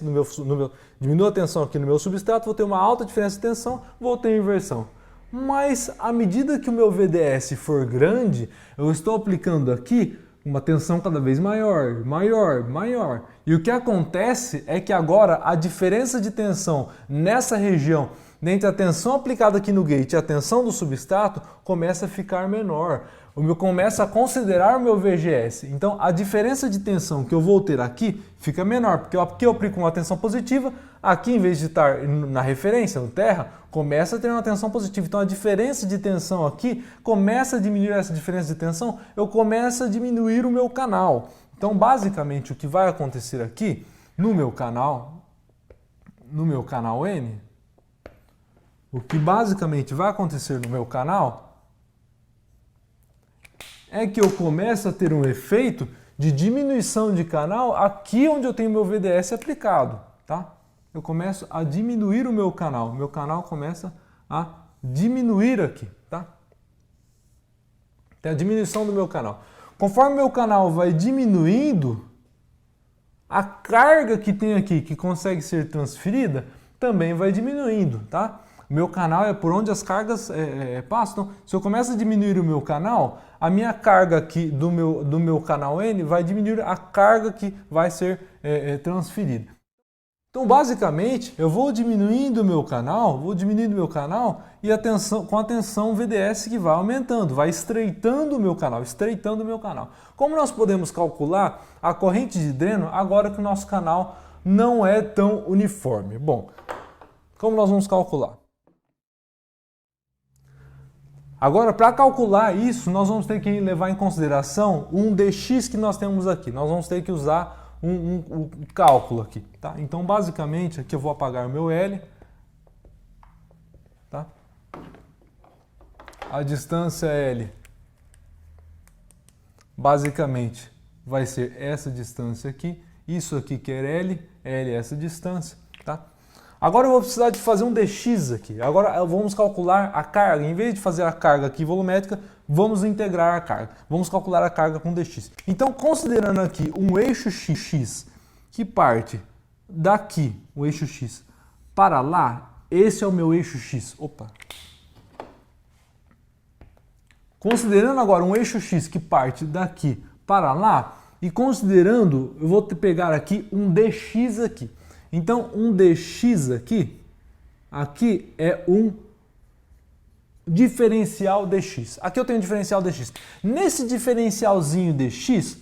diminua a tensão aqui no meu substrato, vou ter uma alta diferença de tensão, vou ter inversão. Mas, à medida que o meu VDS for grande, eu estou aplicando aqui uma tensão cada vez maior, maior, maior. E o que acontece é que agora a diferença de tensão nessa região, entre a tensão aplicada aqui no gate e a tensão do substrato, começa a ficar menor. Começa a considerar o meu VGS. Então a diferença de tensão que eu vou ter aqui fica menor, porque aqui eu aplico uma tensão positiva, aqui em vez de estar na referência, no terra, começa a ter uma tensão positiva. Então a diferença de tensão aqui começa a diminuir essa diferença de tensão, eu começo a diminuir o meu canal. Então basicamente o que vai acontecer aqui no meu canal N, o que basicamente vai acontecer no meu canal é que eu começo a ter um efeito de diminuição de canal aqui onde eu tenho meu VDS aplicado, tá? Eu começo a diminuir o meu canal começa a diminuir aqui, tá? Tem a diminuição do meu canal. Conforme o meu canal vai diminuindo, a carga que tem aqui, que consegue ser transferida, também vai diminuindo, tá? O meu canal é por onde as cargas passam. Então, se eu começo a diminuir o meu canal, a minha carga aqui do meu canal N vai diminuir a carga que vai ser transferida. Então, basicamente, eu vou diminuindo o meu canal, e a tensão, com a tensão VDS que vai aumentando, vai estreitando o meu canal, Como nós podemos calcular a corrente de dreno agora que o nosso canal não é tão uniforme? Bom, como nós vamos calcular? Agora, para calcular isso, nós vamos ter que levar em consideração um dx que nós temos aqui. Nós vamos ter que usar um cálculo aqui, tá? Então, basicamente, aqui eu vou apagar o meu L, tá? A distância L, basicamente, vai ser essa distância aqui. Isso aqui que é L é essa distância, tá? Agora eu vou precisar de fazer um dx aqui. Agora vamos calcular a carga. Em vez de fazer a carga aqui volumétrica, vamos integrar a carga. Vamos calcular a carga com dx. Então, considerando aqui um eixo x que parte daqui, o eixo x, para lá, esse é o meu eixo x. Opa! Considerando agora um eixo x que parte daqui para lá, e considerando, eu vou pegar aqui um dx aqui. Então, um dx aqui é um diferencial dx. Aqui eu tenho um diferencial dx. Nesse diferencialzinho dx,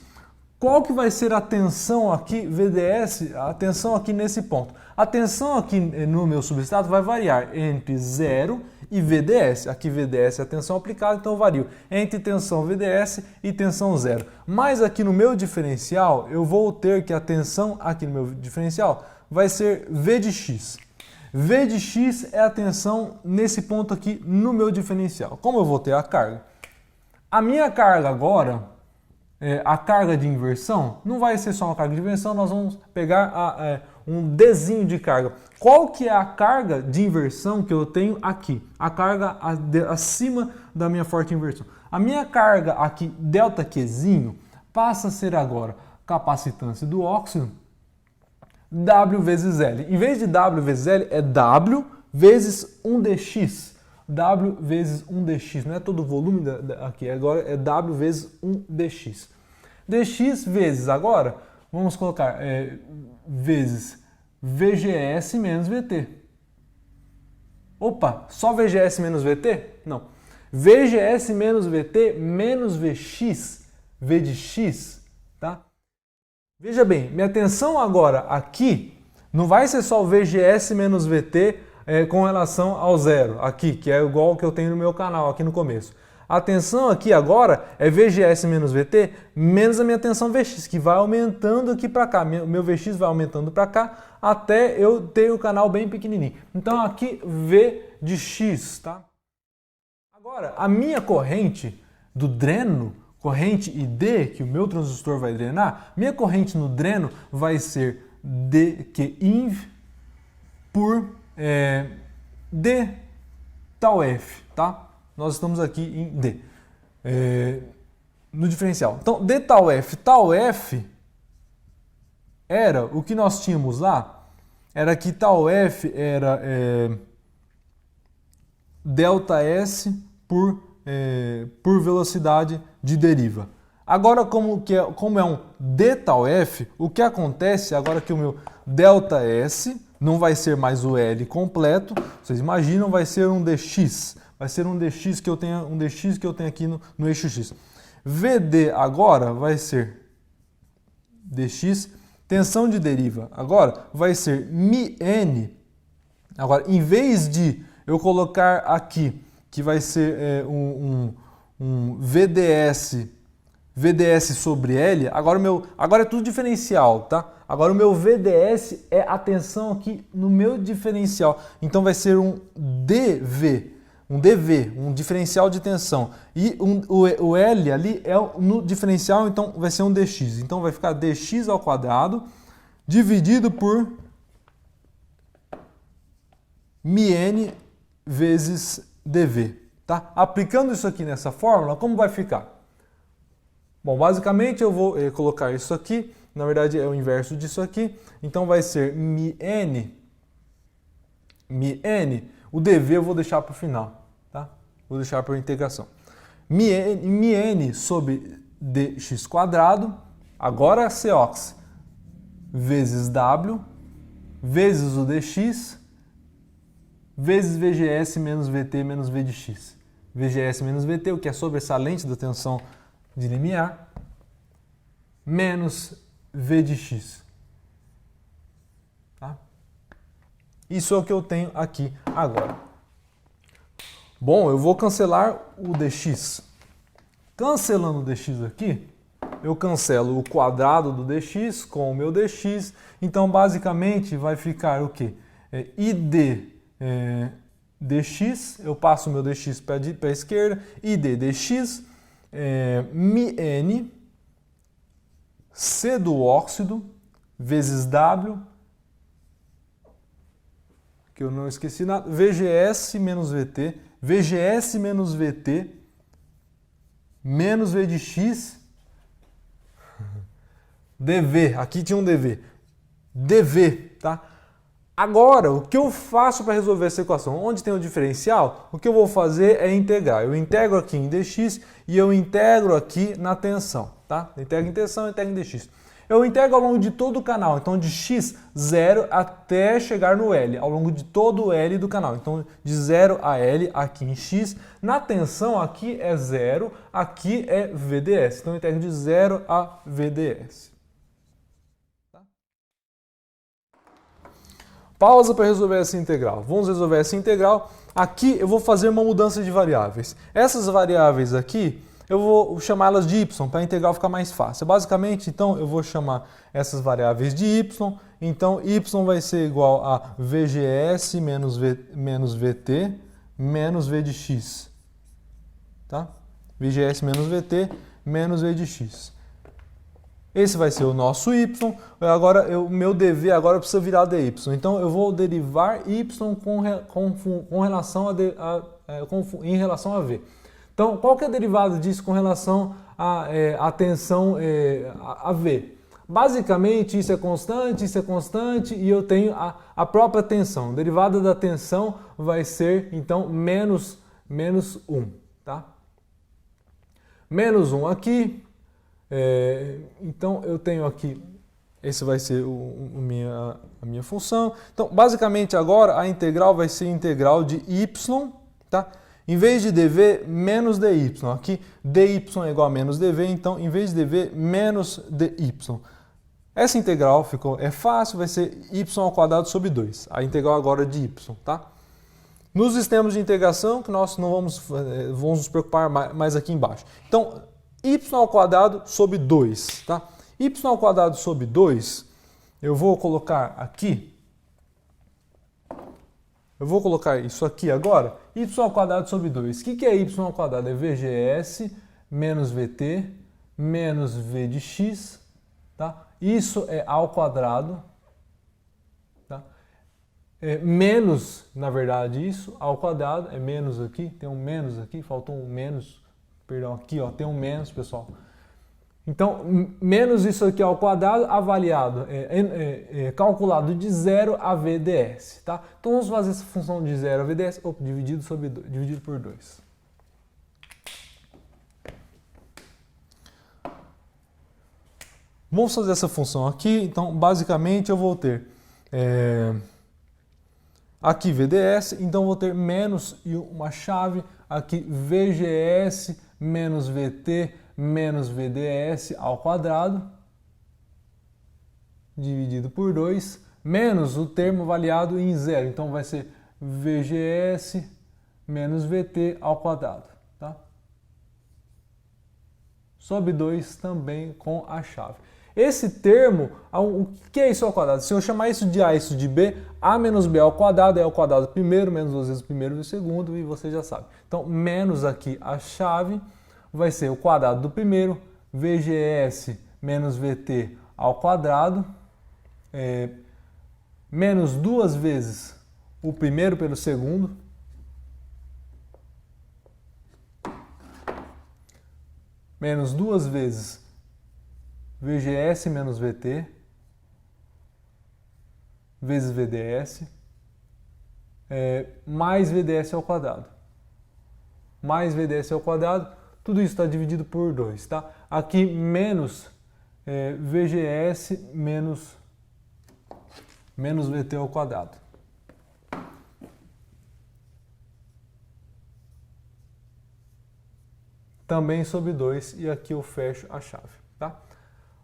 qual que vai ser a tensão aqui, VDS, a tensão aqui nesse ponto? A tensão aqui no meu substrato vai variar entre 0 e VDS. Aqui VDS é a tensão aplicada, então eu vario entre tensão VDS e tensão 0. Mas aqui no meu diferencial, eu vou ter que a tensão aqui no meu diferencial vai ser V de x. V de x é a tensão nesse ponto aqui no meu diferencial. Como eu vou ter a carga? A minha carga agora, a carga de inversão, não vai ser só uma carga de inversão, nós vamos pegar um Dzinho de carga. Qual que é a carga de inversão que eu tenho aqui? A carga acima da minha forte inversão. A minha carga aqui, ΔQzinho, passa a ser agora capacitância do óxido, W vezes L. Em vez de W vezes L, é W vezes 1 dx. W vezes 1 dx. Não é todo o volume aqui, agora é W vezes 1 dx. dx vezes, agora, vamos colocar vezes VGS menos VT. Opa, só VGS menos VT? Não. VGS menos VT menos Vx, V de x, tá? Veja bem, minha tensão agora aqui não vai ser só o VGS menos VT com relação ao zero, aqui, que é igual ao que eu tenho no meu canal aqui no começo. A tensão aqui agora é VGS menos VT menos a minha tensão Vx, que vai aumentando aqui para cá. Meu Vx vai aumentando para cá até eu ter o canal bem pequenininho. Então aqui V de x, tá? Agora, a minha corrente do dreno, corrente ID, que o meu transistor vai drenar, minha corrente no dreno vai ser dQinv por d tau f, tá? Nós estamos aqui em D, no diferencial. Então, d tau f era o que nós tínhamos lá, era que tau f era delta S por velocidade de deriva. Agora, como é um d tal f, o que acontece agora que o meu ΔS não vai ser mais o L completo, vocês imaginam, vai ser um dx. Vai ser um dx que eu tenho aqui no eixo x. VD agora vai ser dx, tensão de deriva agora vai ser μn. Agora, em vez de eu colocar aqui, que vai ser um VDS sobre L, agora é tudo diferencial, tá? Agora o meu VDS é a tensão aqui no meu diferencial. Então vai ser um DV, um diferencial de tensão. E o L ali é no diferencial, então vai ser um dx. Então vai ficar dx ao quadrado dividido por μn vezes dv. Tá? Aplicando isso aqui nessa fórmula, como vai ficar? Bom, basicamente eu vou colocar isso aqui, na verdade é o inverso disso aqui, então vai ser μn, o dv eu vou deixar para o final, tá? Vou deixar para a integração. μn sobre dx quadrado, agora cox, vezes w, vezes o dx, vezes VGS menos VT menos V de x. VGS menos VT, o que é sobressalente da tensão de limiar, menos V de x. Tá? Isso é o que eu tenho aqui agora. Bom, eu vou cancelar o dx. Cancelando o dx aqui, eu cancelo o quadrado do dx com o meu dx. Então, basicamente, vai ficar o quê? ID dx, eu passo o meu dx para a esquerda, id dx, μn, C do óxido, vezes W, que eu não esqueci nada, VGS menos VT, VGS menos VT, menos V de x, dV, aqui tinha um dV, dV, tá? Agora, o que eu faço para resolver essa equação? Onde tem o diferencial, o que eu vou fazer é integrar. Eu integro aqui em dx e eu integro aqui na tensão, tá? Integro em tensão, integro em dx. Eu integro ao longo de todo o canal, então de x, 0 até chegar no L, ao longo de todo o L do canal. Então, de 0 a L aqui em x. Na tensão, aqui é 0, aqui é VDS. Então, eu integro de 0 a VDS. Pausa para resolver essa integral. Vamos resolver essa integral. Aqui eu vou fazer uma mudança de variáveis. Essas variáveis aqui, eu vou chamá-las de y, para a integral ficar mais fácil. Basicamente, então, eu vou chamar essas variáveis de y. Então, y vai ser igual a VGS menos VT menos V de x. Tá? VGS menos VT menos V de x. Esse vai ser o nosso y. Agora, o meu dv agora precisa virar dy. Então, eu vou derivar y em relação a v. Então, qual que é a derivada disso com relação à tensão a v? Basicamente, isso é constante e eu tenho a própria tensão. A derivada da tensão vai ser, então, menos 1. Tá? Menos 1 aqui. Então, eu tenho aqui, esse vai ser a minha função. Então, basicamente, agora a integral vai ser integral de y, tá? Em vez de dv, menos dy. Aqui, dy é igual a menos dv, então, em vez de dv, menos dy. Essa integral é fácil, vai ser y ao quadrado sobre 2. A integral agora de y, tá? Nos sistemas de integração, que nós não vamos nos preocupar mais aqui embaixo. Então, y ao quadrado sobre 2, tá? Y ao quadrado sobre 2, eu vou colocar aqui, eu vou colocar isso aqui agora, y ao quadrado sobre 2. O que é y ao quadrado? É VGS menos VT menos V de x, tá? Isso é ao quadrado, tá? Menos, na verdade, isso ao quadrado, é menos aqui, tem um menos aqui, faltou um menos. Perdão, aqui ó, tem um menos, pessoal. Então, menos isso aqui ao quadrado, avaliado, calculado de 0 a VDS. Tá? Então, vamos fazer essa função de 0 a VDS, dividido por 2. Vamos fazer essa função aqui, então basicamente eu vou ter aqui VDS, então vou ter menos e uma chave, aqui VGS menos VT menos VDS ao quadrado, dividido por 2, menos o termo avaliado em zero, então vai ser VGS menos VT ao quadrado, tá? Sobre 2 também com a chave. Esse termo, o que é isso ao quadrado? Se eu chamar isso de A, isso de B, A menos B ao quadrado é ao quadrado primeiro, menos 2 vezes o primeiro vezes o segundo, e você já sabe. Então, menos aqui a chave vai ser o quadrado do primeiro, VGS menos VT ao quadrado, menos 2 vezes o primeiro pelo segundo, menos 2 vezes VGS menos VT vezes VDS, mais VDS ao quadrado. Mais VDS ao quadrado, tudo isso está dividido por 2, tá? Aqui menos VGS menos VT ao quadrado. Também sobre 2, e aqui eu fecho a chave, tá?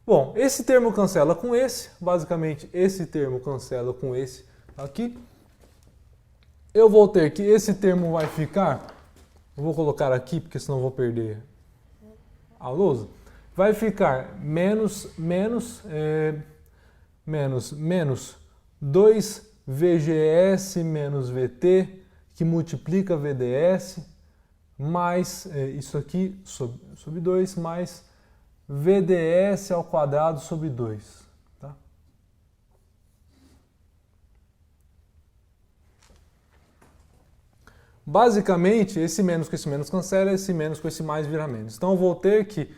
Bom, esse termo cancela com esse, basicamente esse termo cancela com esse aqui. Eu vou ter que esse termo vai ficar, eu vou colocar aqui porque senão eu vou perder a lousa, vai ficar menos 2 VGS menos VT, que multiplica VDS, mais isso aqui sobre 2, mais VDS ao quadrado sobre 2. Tá? Basicamente, esse menos com esse menos cancela, esse menos com esse mais vira menos. Então eu vou ter que,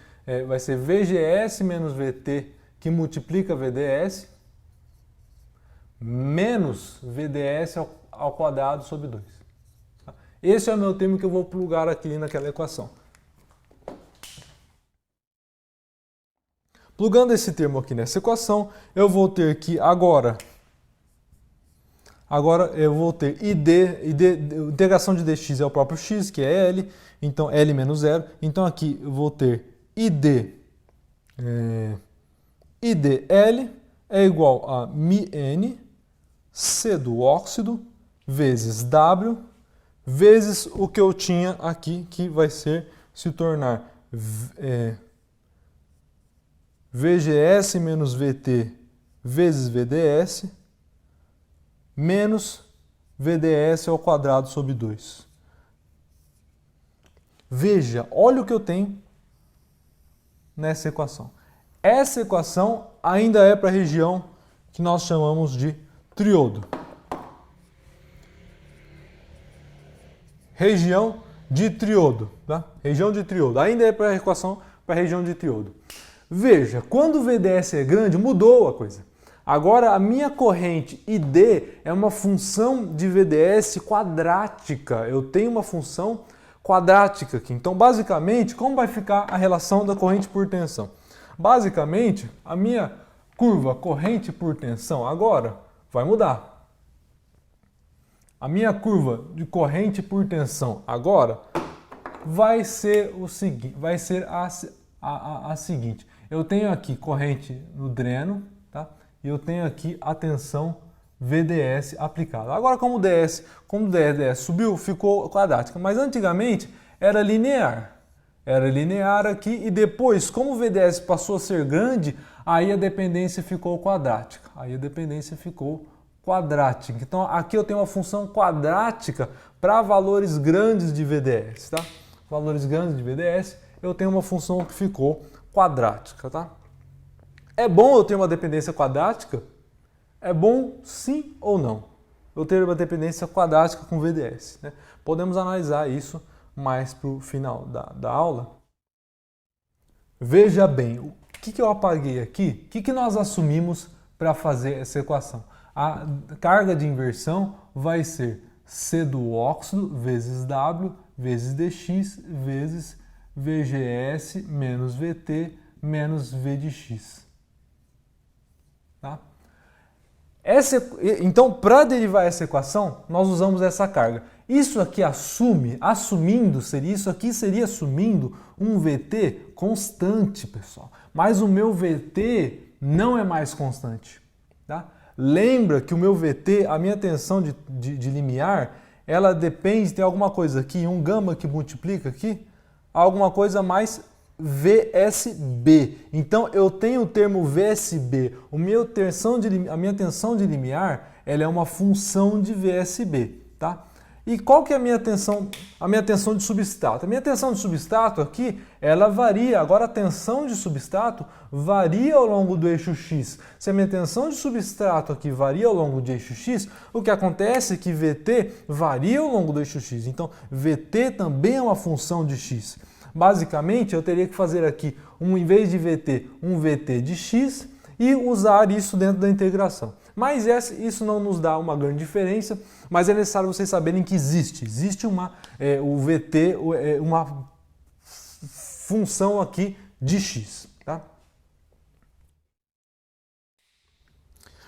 vai ser VGS menos VT, que multiplica VDS, menos VDS ao quadrado sobre 2. Tá? Esse é o meu termo que eu vou plugar aqui naquela equação. Plugando esse termo aqui nessa equação, eu vou ter que agora eu vou ter integração de dx é o próprio x, que é L, então L menos 0. Então aqui eu vou ter idl é igual a μn C do óxido vezes W vezes o que eu tinha aqui, que vai se tornar VGS menos VT vezes VDS menos VDS ao quadrado sobre 2. Veja, olha o que eu tenho nessa equação. Essa equação ainda é para a região que nós chamamos de triodo. Região de triodo, tá? Região de triodo. Ainda é para a equação para a região de triodo. Veja, quando o VDS é grande, mudou a coisa. Agora a minha corrente ID é uma função de VDS quadrática. Eu tenho uma função quadrática aqui. Então, basicamente, como vai ficar a relação da corrente por tensão? Basicamente, a minha curva corrente por tensão agora vai mudar. A minha curva de corrente por tensão agora vai ser o seguinte, vai ser a seguinte. Eu tenho aqui corrente no dreno, tá? E eu tenho aqui a tensão VDS aplicada. Agora, como o DDS subiu, ficou quadrática. Mas antigamente era linear. Era linear aqui e depois, como o VDS passou a ser grande, aí a dependência ficou quadrática. Então aqui eu tenho uma função quadrática para valores grandes de VDS, tá? Valores grandes de VDS, eu tenho uma função que ficou quadrática, tá? É bom eu ter uma dependência quadrática? É bom sim ou não? Eu ter uma dependência quadrática com VDS, né? Podemos analisar isso mais para o final da aula. Veja bem, o que eu apaguei aqui? O que nós assumimos para fazer essa equação? A carga de inversão vai ser C do óxido vezes W vezes dx vezes VGS menos VT menos V de x. Tá? Então, para derivar essa equação, nós usamos essa carga. Isso aqui isso aqui seria assumindo um VT constante, pessoal. Mas o meu VT não é mais constante. Tá? Lembra que o meu VT, a minha tensão de limiar, ela depende, tem alguma coisa aqui, um gama que multiplica aqui, alguma coisa mais VSB. Então eu tenho o termo VSB. A minha tensão de limiar, ela é uma função de VSB, tá? E qual que é a minha tensão de substrato? A minha tensão de substrato aqui, ela varia. Agora a tensão de substrato varia ao longo do eixo X. Se a minha tensão de substrato aqui varia ao longo do eixo X, o que acontece é que VT varia ao longo do eixo X. Então VT também é uma função de X. Basicamente, eu teria que fazer aqui, em vez de VT, um VT de X e usar isso dentro da integração. Mas isso não nos dá uma grande diferença, mas é necessário vocês saberem que existe o VT, uma função aqui de X. Tá?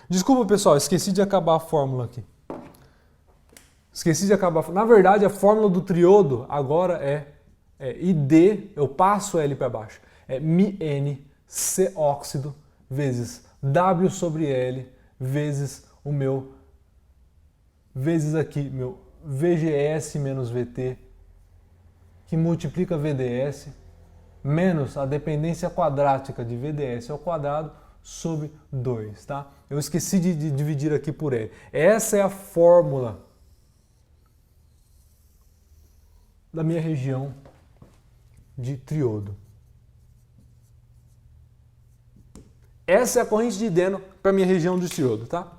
Desculpa, pessoal, esqueci de acabar a fórmula aqui. Na verdade, a fórmula do triodo agora é ID, eu passo L para baixo, é μN C óxido vezes W sobre L vezes vezes aqui meu VGS menos VT, que multiplica VDS, menos a dependência quadrática de VDS ao quadrado sobre 2, tá? Eu esqueci de dividir aqui por L. Essa é a fórmula da minha região de triodo. Essa é a corrente de Deno para a minha região de triodo, tá?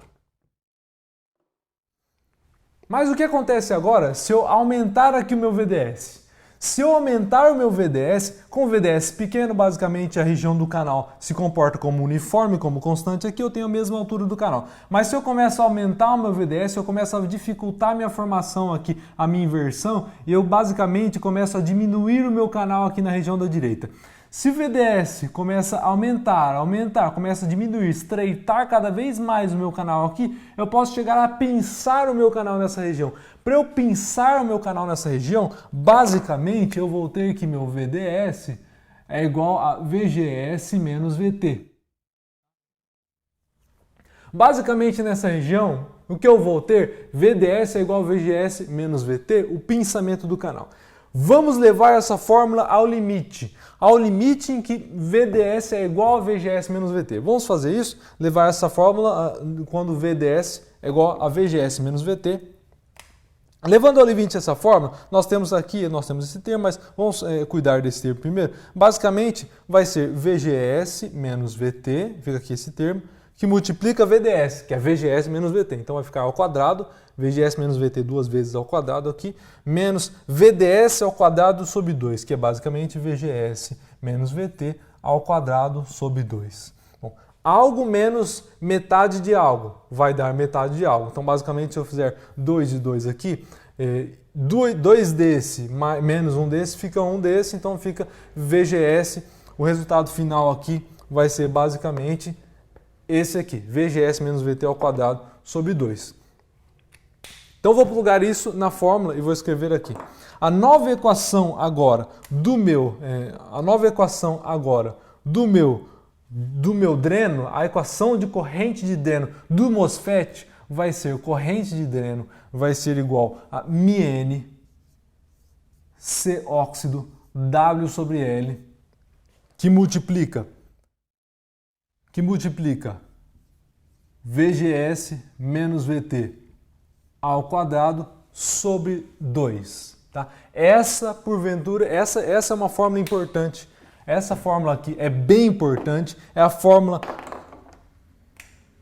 Mas o que acontece agora se eu aumentar aqui o meu VDS? Se eu aumentar o meu VDS, com o VDS pequeno, basicamente a região do canal se comporta como uniforme, como constante, aqui eu tenho a mesma altura do canal. Mas se eu começo a aumentar o meu VDS, eu começo a dificultar a minha formação aqui, a minha inversão, e eu basicamente começo a diminuir o meu canal aqui na região da direita. Se o VDS começa a aumentar, começa a diminuir, estreitar cada vez mais o meu canal aqui, eu posso chegar a pinçar o meu canal nessa região. Para eu pinçar o meu canal nessa região, basicamente eu vou ter que meu VDS é igual a VGS menos VT. Basicamente nessa região, o que eu vou ter? VDS é igual a VGS menos VT, o pinçamento do canal. Vamos levar essa fórmula ao limite em que VDS é igual a VGS menos VT. Vamos fazer isso, levar essa fórmula quando VDS é igual a VGS menos VT. Levando ao limite essa fórmula, nós temos esse termo, mas vamos cuidar desse termo primeiro. Basicamente, vai ser VGS menos VT, fica aqui esse termo, que multiplica VDS, que é VGS menos VT. Então vai ficar ao quadrado, VGS menos VT duas vezes ao quadrado aqui, menos VDS ao quadrado sobre 2, que é basicamente VGS menos VT ao quadrado sobre 2. Bom, algo menos metade de algo vai dar metade de algo. Então basicamente se eu fizer 2 de 2 aqui, 2 desse menos 1 desse fica 1 desse, então fica VGS. O resultado final aqui vai ser basicamente esse aqui, VGS menos VT ao quadrado sobre 2. Então vou plugar isso na fórmula e vou escrever aqui. A nova equação agora do meu dreno, a equação de corrente de dreno do MOSFET vai ser corrente de dreno vai ser igual a μN C óxido W sobre L que multiplica VGS menos VT ao quadrado sobre 2. Tá? Essa é uma fórmula importante. Essa fórmula aqui é bem importante. É a fórmula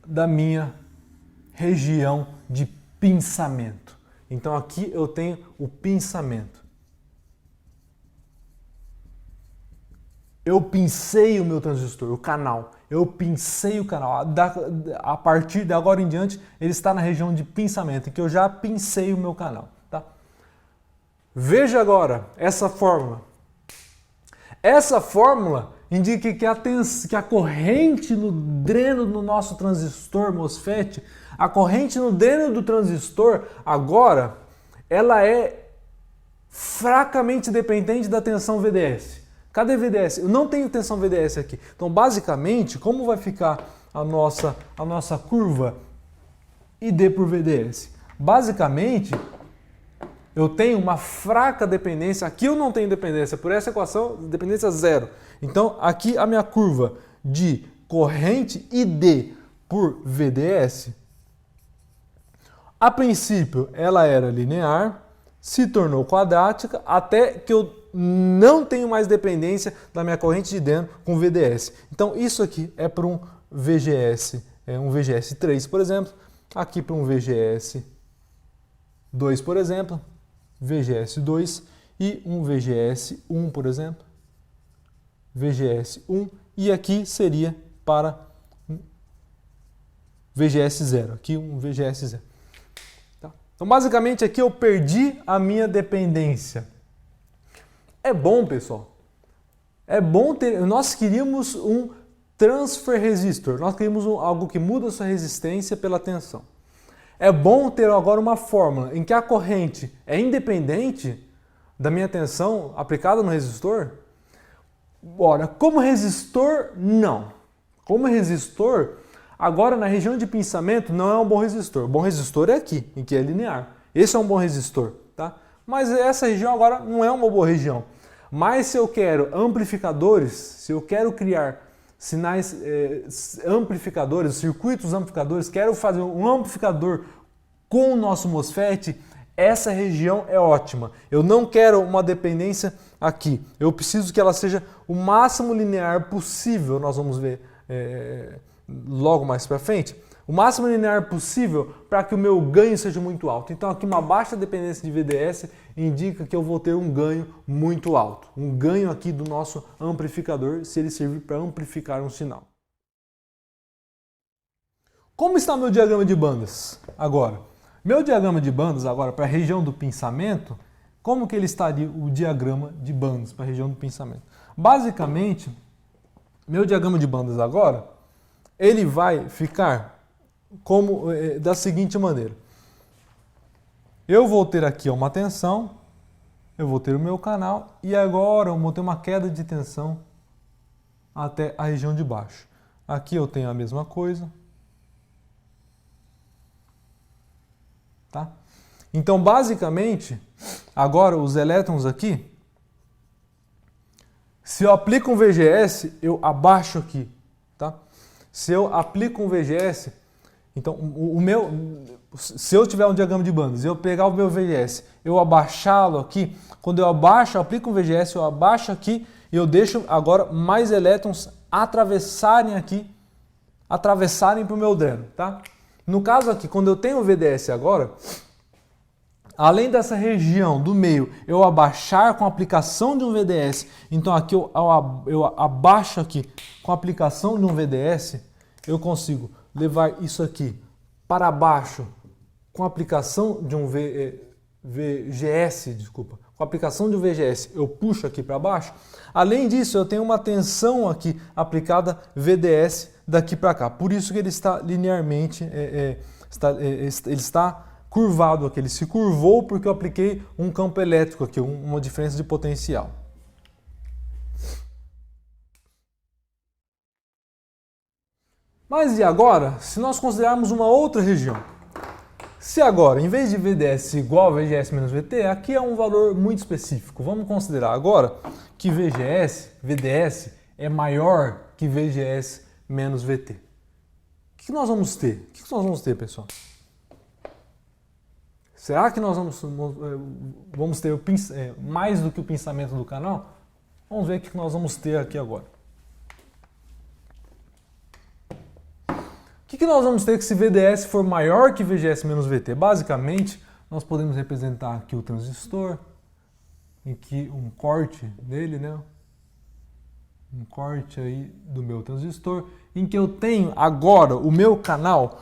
da minha região de pinçamento. Então aqui eu tenho o pinçamento. Eu pincei o meu transistor, o canal. Eu pincei o canal. A partir de agora em diante, ele está na região de pinçamento, em que eu já pincei o meu canal. Tá? Veja agora essa fórmula. Essa fórmula, indica que a corrente no dreno do nosso transistor MOSFET, a corrente no dreno do transistor, agora, ela é fracamente dependente da tensão VDS. Cadê VDS? Eu não tenho tensão VDS aqui. Então, basicamente, como vai ficar a nossa curva ID por VDS? Basicamente, eu tenho uma fraca dependência. Aqui eu não tenho dependência. Por essa equação, dependência zero. Então, aqui a minha curva de corrente ID por VDS, a princípio ela era linear, se tornou quadrática, até que eu não tenho mais dependência da minha corrente de dreno com VDS. Então, isso aqui é para um VGS, um VGS 3, por exemplo. Aqui para um VGS 2, por exemplo. VGS 2 e um VGS 1, por exemplo. VGS 1 e aqui seria para VGS 0. Aqui um VGS 0. Tá? Então, basicamente, aqui eu perdi a minha dependência. É bom, pessoal. É bom ter... Nós queríamos um transfer resistor. Nós queríamos algo que muda a sua resistência pela tensão. É bom ter agora uma fórmula em que a corrente é independente da minha tensão aplicada no resistor. Ora, como resistor, não. Como resistor, agora na região de pinçamento não é um bom resistor. O bom resistor é aqui, em que é linear. Esse é um bom resistor, tá? Mas essa região agora não é uma boa região. Mas se eu quero amplificadores, se eu quero criar sinais amplificadores, circuitos amplificadores, quero fazer um amplificador com o nosso MOSFET, essa região é ótima. Eu não quero uma dependência aqui. Eu preciso que ela seja o máximo linear possível. Nós vamos ver logo mais para frente. O máximo linear possível para que o meu ganho seja muito alto. Então aqui uma baixa dependência de VDS indica que eu vou ter um ganho muito alto. Um ganho aqui do nosso amplificador se ele servir para amplificar um sinal. Como está meu diagrama de bandas agora? Meu diagrama de bandas agora para a região do pinçamento, como que ele estaria o diagrama de bandas para a região do pinçamento? Basicamente, meu diagrama de bandas agora, ele vai ficar como da seguinte maneira. Eu vou ter aqui uma tensão, eu vou ter o meu canal e agora eu vou ter uma queda de tensão até a região de baixo. Aqui eu tenho a mesma coisa. Tá? Então, basicamente, agora os elétrons aqui, se eu aplico um VGS, eu abaixo aqui. Tá? Se eu aplico um VGS, então se eu tiver um diagrama de bandas e eu pegar o meu VGS, eu abaixá-lo aqui, quando eu abaixo, eu aplico um VGS, eu abaixo aqui e eu deixo agora mais elétrons atravessarem aqui, atravessarem para o meu dreno. Tá? No caso aqui, quando eu tenho o VDS agora, além dessa região do meio eu abaixar com a aplicação de um VDS, então aqui eu abaixo aqui com a aplicação de um VDS, eu consigo levar isso aqui para baixo com a aplicação de um VGS, desculpa, com a aplicação de um VGS eu puxo aqui para baixo. Além disso, eu tenho uma tensão aqui aplicada VDS daqui para cá. Por isso que ele está linearmente, ele está curvado aqui. Ele se curvou porque eu apliquei um campo elétrico aqui, uma diferença de potencial. Mas e agora, se nós considerarmos uma outra região? Se agora, em vez de VDS igual a VGS menos VT, aqui é um valor muito específico. Vamos considerar agora que VDS é maior que VGS menos VT. O que nós vamos ter? O que nós vamos ter, pessoal? Será que nós vamos ter mais do que o pinçamento do canal? Vamos ver o que nós vamos ter aqui agora. O que nós vamos ter que se VDS for maior que VGS menos VT? Basicamente, nós podemos representar aqui o transistor, em que um corte dele, né? Um corte aí do meu transistor, em que eu tenho agora o meu canal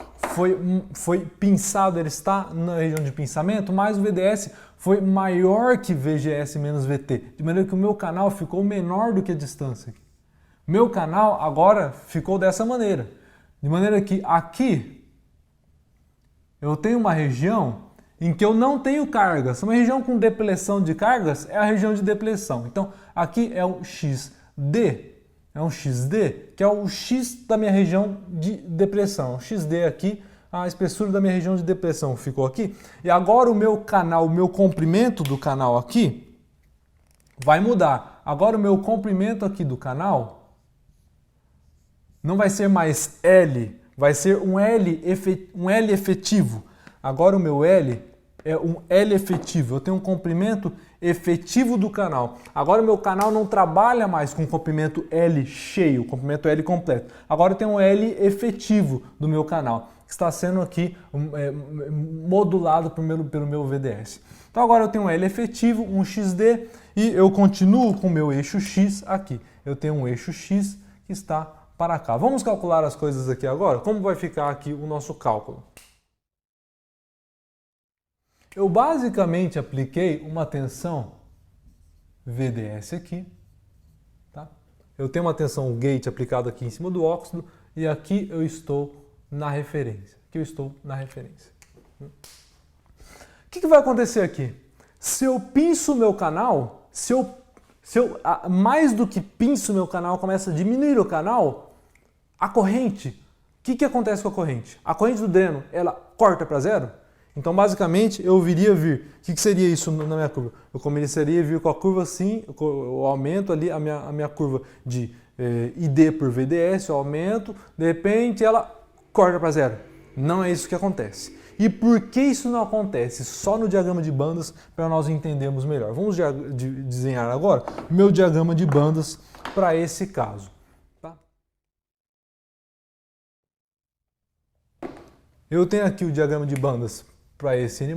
foi pinçado, ele está na região de pinçamento, mas o VDS foi maior que VGS menos VT, de maneira que o meu canal ficou menor do que a distância aqui. Meu canal agora ficou dessa maneira. De maneira que aqui eu tenho uma região em que eu não tenho cargas. Uma região com depleção de cargas é a região de depleção. Então aqui é um XD, que é o X da minha região de depressão. O XD aqui, a espessura da minha região de depressão ficou aqui. E agora o meu canal, o meu comprimento do canal aqui vai mudar. Agora o meu comprimento aqui do canal não vai ser mais L, vai ser um L efetivo. Agora o meu L é um L efetivo. Eu tenho um comprimento efetivo do canal. Agora o meu canal não trabalha mais com comprimento L cheio, comprimento L completo. Agora eu tenho um L efetivo do meu canal, que está sendo aqui modulado pelo meu VDS. Então agora eu tenho um L efetivo, um XD, e eu continuo com o meu eixo X aqui. Eu tenho um eixo X que está para cá. Vamos calcular as coisas aqui agora? Como vai ficar aqui o nosso cálculo? Eu basicamente apliquei uma tensão VDS aqui, tá? Eu tenho uma tensão gate aplicada aqui em cima do óxido e aqui eu estou na referência. O que vai acontecer aqui? Se eu pinço o meu canal, mais do que pinço o meu canal, começa a diminuir o canal, a corrente, o que acontece com a corrente? A corrente do dreno, ela corta para zero? Então, basicamente, eu viria vir. O que seria isso na minha curva? Eu começaria a vir com a curva assim, eu aumento ali a minha curva de ID por VDS, eu aumento, de repente ela corta para zero. Não é isso que acontece. E por que isso não acontece? Só no diagrama de bandas para nós entendermos melhor. Vamos desenhar agora o meu diagrama de bandas para esse caso. Tá? Eu tenho aqui o diagrama de bandas para esse N+,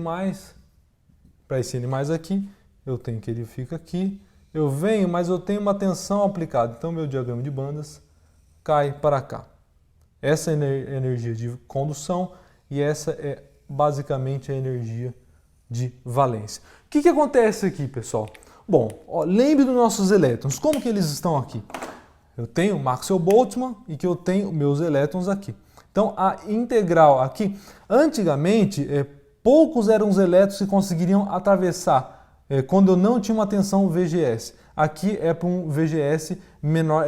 aqui, eu tenho que ele fica aqui, eu venho, mas eu tenho uma tensão aplicada, então meu diagrama de bandas cai para cá. Essa é a energia de condução e essa é basicamente a energia de valência. O que acontece aqui, pessoal? Bom, lembre dos nossos elétrons, como que eles estão aqui? Eu tenho Maxwell-Boltzmann e que eu tenho meus elétrons aqui. Então a integral aqui, antigamente, poucos eram os elétrons que conseguiriam atravessar quando eu não tinha uma tensão VGS. Aqui é para um VGS menor,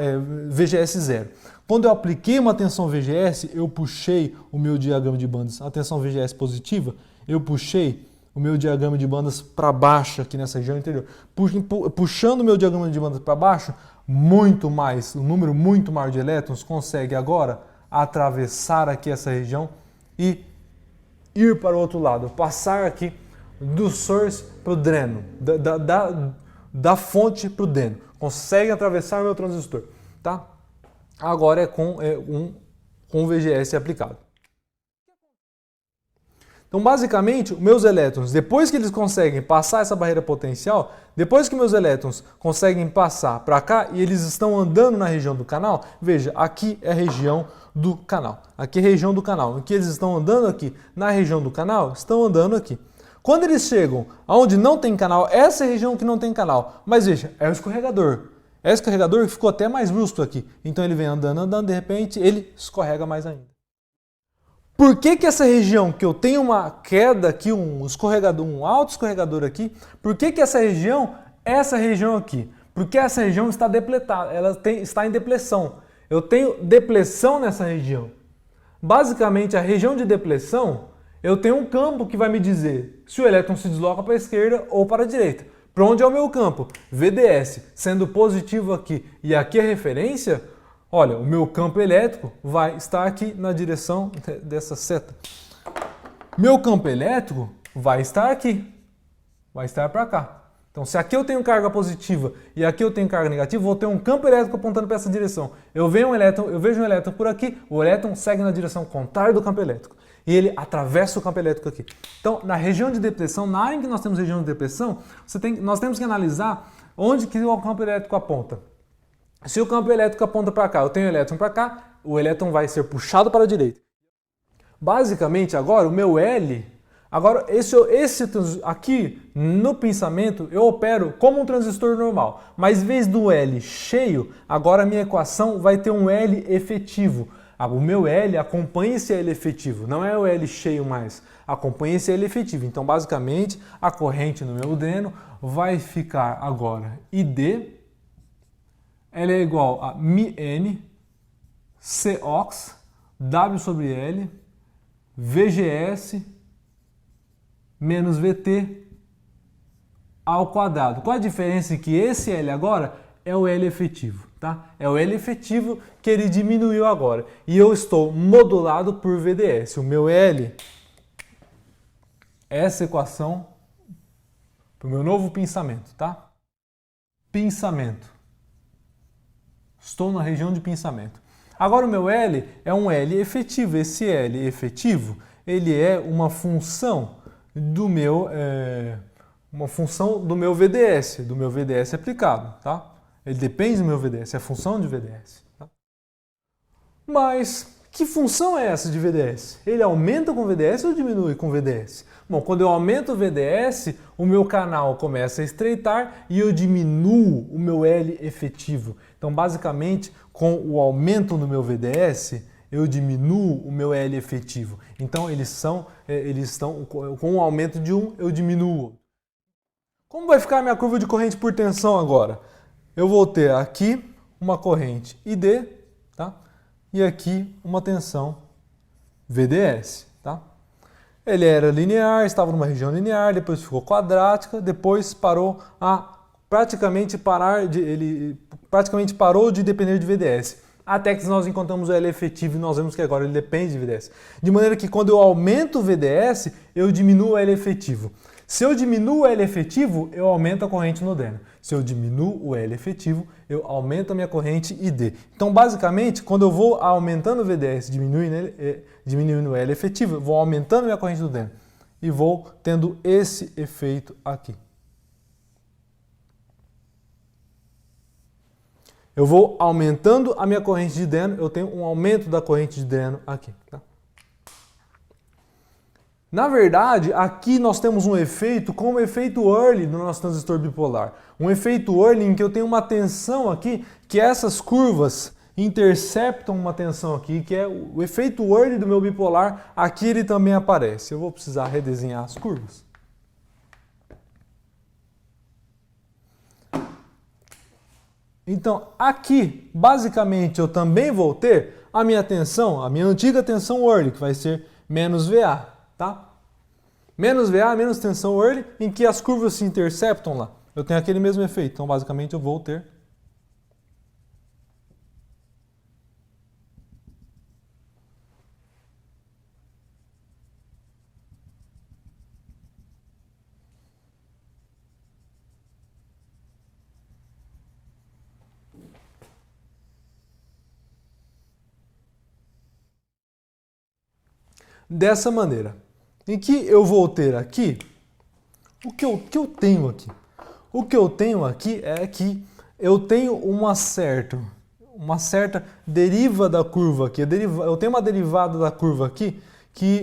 VGS 0. Quando eu apliquei uma tensão VGS, eu puxei o meu diagrama de bandas, a tensão VGS positiva, eu puxei o meu diagrama de bandas para baixo aqui nessa região interior. Puxando o meu diagrama de bandas para baixo, um número muito maior de elétrons consegue agora atravessar aqui essa região e ir para o outro lado, passar aqui do source para o dreno, da fonte para o dreno. Consegue atravessar o meu transistor, tá? Agora é com o VGS aplicado. Então, basicamente, os meus elétrons, depois que eles conseguem passar essa barreira potencial, depois que meus elétrons conseguem passar para cá e eles estão andando na região do canal, veja, aqui é a região do canal. Aqui é a região do canal. Em que eles estão andando aqui na região do canal, estão andando aqui. Quando eles chegam aonde não tem canal, essa é a região que não tem canal. Mas veja, é o escorregador. É o escorregador que ficou até mais brusco aqui. Então ele vem andando, de repente ele escorrega mais ainda. Por que essa região que eu tenho uma queda aqui, um escorregador, um alto escorregador aqui, por que essa região aqui? Porque essa região está depletada, está em depleção. Eu tenho depleção nessa região. Basicamente, a região de depleção, eu tenho um campo que vai me dizer se o elétron se desloca para a esquerda ou para a direita. Para onde é o meu campo? VDS, sendo positivo aqui e aqui a referência, olha, o meu campo elétrico vai estar aqui na direção dessa seta. Meu campo elétrico vai estar aqui, vai estar para cá. Então, se aqui eu tenho carga positiva e aqui eu tenho carga negativa, vou ter um campo elétrico apontando para essa direção. Eu vejo um elétron por aqui, o elétron segue na direção contrária do campo elétrico. E ele atravessa o campo elétrico aqui. Então, na região de depressão, na área em que nós temos região de depressão, nós temos que analisar onde que o campo elétrico aponta. Se o campo elétrico aponta para cá, eu tenho o elétron para cá, o elétron vai ser puxado para a direita. Basicamente, agora, o meu L Agora, aqui no pensamento, eu opero como um transistor normal, mas em vez do L cheio, agora a minha equação vai ter um L efetivo. O meu L acompanha esse L efetivo, não é o L cheio mais, acompanha esse L efetivo. Então, basicamente, a corrente no meu dreno vai ficar agora ID, ela é igual a μN, Cox, W sobre L, VGS, menos VT ao quadrado. Qual a diferença? Que esse L agora é o L efetivo, tá? É o L efetivo que ele diminuiu agora. E eu estou modulado por VDS. O meu L, essa equação, para o meu novo pensamento, tá? Pensamento. Estou na região de pensamento. Agora o meu L é um L efetivo. Esse L efetivo, ele é uma função do meu VDS aplicado, tá? Ele depende do meu VDS, é a função de VDS. Tá? Mas que função é essa de VDS? Ele aumenta com VDS ou diminui com VDS? Bom, quando eu aumento o VDS, o meu canal começa a estreitar e eu diminuo o meu L efetivo. Então, basicamente, com o aumento no meu VDS, eu diminuo o meu L efetivo. Então, eles estão com um aumento de 1, eu diminuo. Como vai ficar a minha curva de corrente por tensão agora? Eu vou ter aqui uma corrente ID, tá? E aqui uma tensão VDS, tá? Ele era linear, estava numa região linear, depois ficou quadrática, depois parou ele praticamente parou de depender de VDS. Até que nós encontramos o L efetivo e nós vemos que agora ele depende de VDS. De maneira que quando eu aumento o VDS, eu diminuo o L efetivo. Se eu diminuo o L efetivo, eu aumento a corrente no dreno. Se eu diminuo o L efetivo, eu aumento a minha corrente ID. Então, basicamente, quando eu vou aumentando o VDS, diminuindo o L efetivo, eu vou aumentando a minha corrente no dreno. E vou tendo esse efeito aqui. Eu vou aumentando a minha corrente de dreno, eu tenho um aumento da corrente de dreno aqui. Tá? Na verdade, aqui nós temos um efeito como o efeito Early no nosso transistor bipolar. Um efeito Early em que eu tenho uma tensão aqui, que essas curvas interceptam uma tensão aqui, que é o efeito Early do meu bipolar. Aqui ele também aparece. Eu vou precisar redesenhar as curvas. Então, aqui, basicamente, eu também vou ter a minha tensão, a minha antiga tensão Early, que vai ser menos VA, tá? Menos VA, menos tensão Early, em que as curvas se interceptam lá. Eu tenho aquele mesmo efeito, então, basicamente, eu vou ter dessa maneira, em que eu vou ter aqui, o que eu tenho aqui? O que eu tenho aqui é que eu tenho uma certa deriva da curva aqui, eu tenho uma derivada da curva aqui que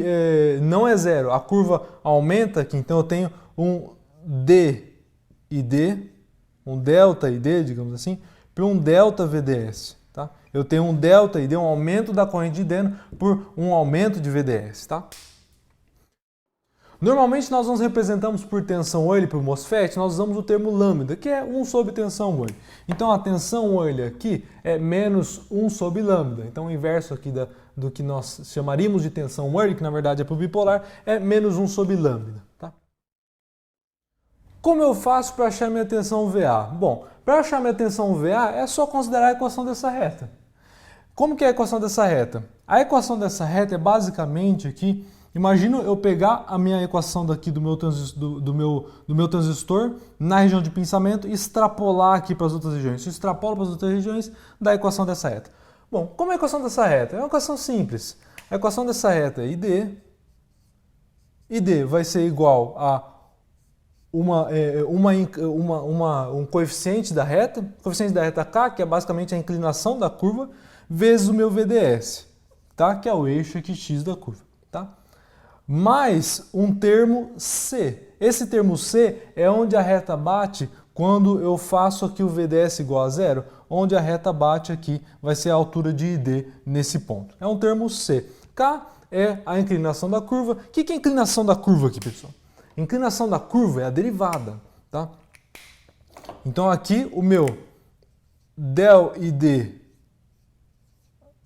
não é zero, a curva aumenta aqui, então eu tenho um D e D, um delta ID, digamos assim, para um delta VDS. Tá? Eu tenho um delta ID, um aumento da corrente de dreno por um aumento de VDS. Tá? Normalmente nós nos representamos por tensão Early por MOSFET, nós usamos o termo lambda, que é 1 sobre tensão Early. Então a tensão Early aqui é menos 1 sobre lambda. Então o inverso aqui do que nós chamaríamos de tensão Early, que na verdade é para o bipolar, é menos 1 sobre lambda. Tá? Como eu faço para achar minha tensão VA? Bom, para achar minha tensão VA é só considerar a equação dessa reta. Como que é a equação dessa reta? A equação dessa reta é basicamente aqui, imagina eu pegar a minha equação daqui do meu transistor na região de pensamento e extrapolar aqui para as outras regiões. Se eu extrapolo para as outras regiões, dá a equação dessa reta. Bom, como é a equação dessa reta? É uma equação simples. A equação dessa reta é ID. ID vai ser igual a um coeficiente da reta, o coeficiente da reta K, que é basicamente a inclinação da curva, vezes o meu VDS, tá? Que é o eixo aqui X da curva. Tá? mais um termo C. Esse termo C é onde a reta bate quando eu faço aqui o VDS igual a zero, onde a reta bate aqui vai ser a altura de ID nesse ponto. É um termo C. K é a inclinação da curva. O que é a inclinação da curva aqui, pessoal? A inclinação da curva é a derivada, tá? Então aqui o meu del ID,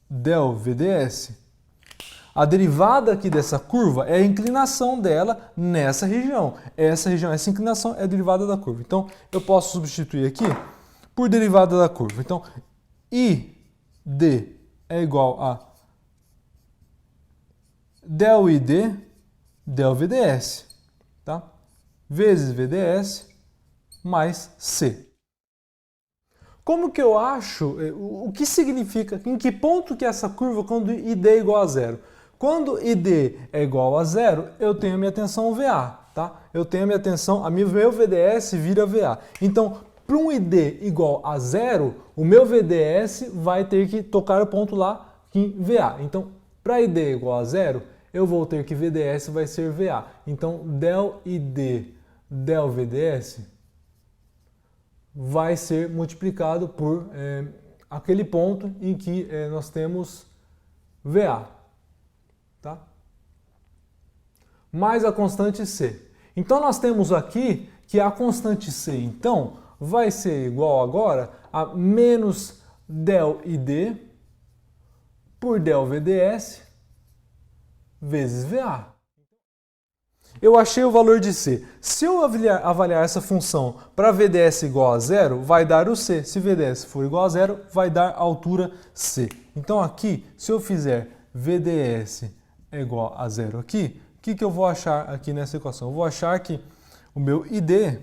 del VDS, a derivada aqui dessa curva é a inclinação dela nessa região. Essa região, essa inclinação é a derivada da curva. Então eu posso substituir aqui por derivada da curva. Então ID é igual a del ID, del VDS, tá? Vezes VDS mais C. Como que eu acho, o que significa, em que ponto que essa curva quando ID é igual a zero? Quando ID é igual a zero, eu tenho a minha tensão VA, tá? Eu tenho a minha tensão, meu VDS vira VA. Então, para um ID igual a zero, o meu VDS vai ter que tocar o ponto lá em VA. Então, para ID igual a zero, eu vou ter que VDS vai ser VA. Então, del ID, del VDS vai ser multiplicado por aquele ponto em que nós temos VA, tá? Mais a constante C. Então nós temos aqui que a constante C, então, vai ser igual agora a menos del ID por del VDS vezes VA. Eu achei o valor de C. Se eu avaliar essa função para VDS igual a zero, vai dar o C. Se VDS for igual a zero, vai dar a altura C. Então aqui, se eu fizer VDS é igual a zero aqui, o que eu vou achar aqui nessa equação? Eu vou achar que o meu ID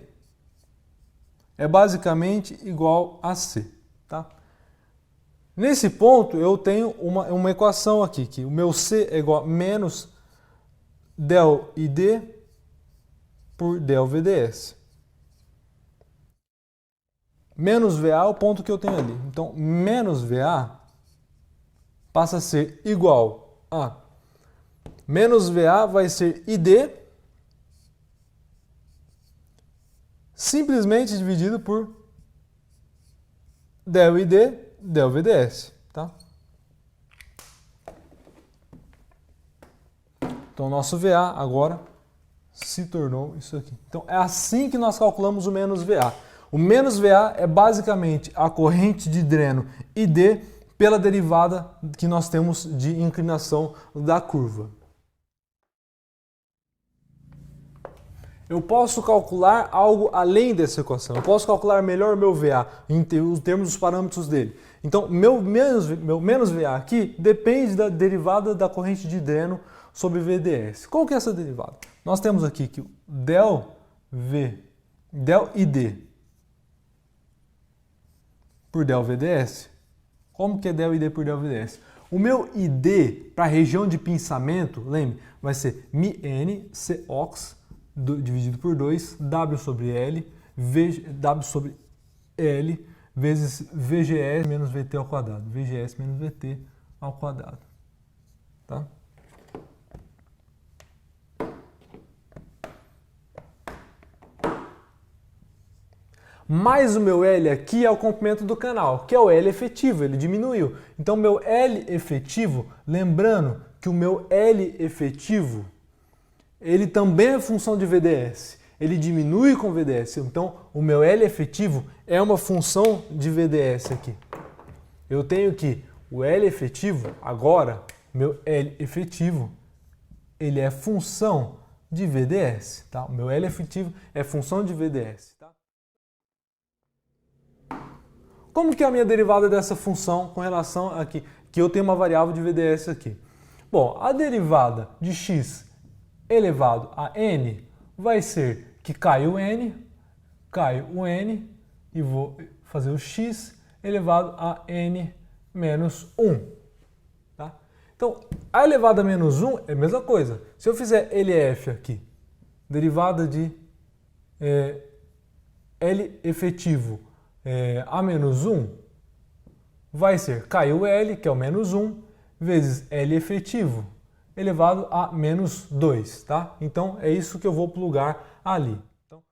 é basicamente igual a C. Tá? Nesse ponto, eu tenho uma equação aqui, que o meu C é igual a menos del ID por del VDS. Menos VA é o ponto que eu tenho ali. Então, menos VA passa a ser igual a menos VA vai ser ID simplesmente dividido por del ID, del VDS. Tá? Então, nosso VA agora se tornou isso aqui. Então, é assim que nós calculamos o menos VA. O menos VA é basicamente a corrente de dreno ID pela derivada que nós temos de inclinação da curva. Eu posso calcular algo além dessa equação. Eu posso calcular melhor o meu VA em termos dos parâmetros dele. Então, meu menos VA aqui depende da derivada da corrente de dreno sobre VDS. Qual que é essa derivada? Nós temos aqui que o del ID por del VDS. Como que é del ID por del VDS? O meu ID para a região de pinçamento, lembre, vai ser μn Cox dividido por 2, W sobre L, W sobre L, vezes VGS menos VT ao quadrado. VGS menos VT ao quadrado. Tá? Mais o meu L aqui é o comprimento do canal, que é o L efetivo, ele diminuiu. Então, meu L efetivo, lembrando que o meu L efetivo, ele também é função de VDS. Ele diminui com VDS. Então, o meu L efetivo é uma função de VDS aqui. Eu tenho que o L efetivo, agora, meu L efetivo, ele é função de VDS. Tá? O meu L efetivo é função de VDS. Tá? Como que é a minha derivada dessa função com relação aqui, que eu tenho uma variável de VDS aqui? Bom, a derivada de x elevado a n vai ser que cai o n e vou fazer o x elevado a n menos 1. Tá? Então, a elevado a menos 1 é a mesma coisa. Se eu fizer LF aqui, derivada de L efetivo a menos 1, vai ser caiu L, que é o menos 1, vezes L efetivo elevado a menos 2, tá? Então é isso que eu vou plugar ali. Então,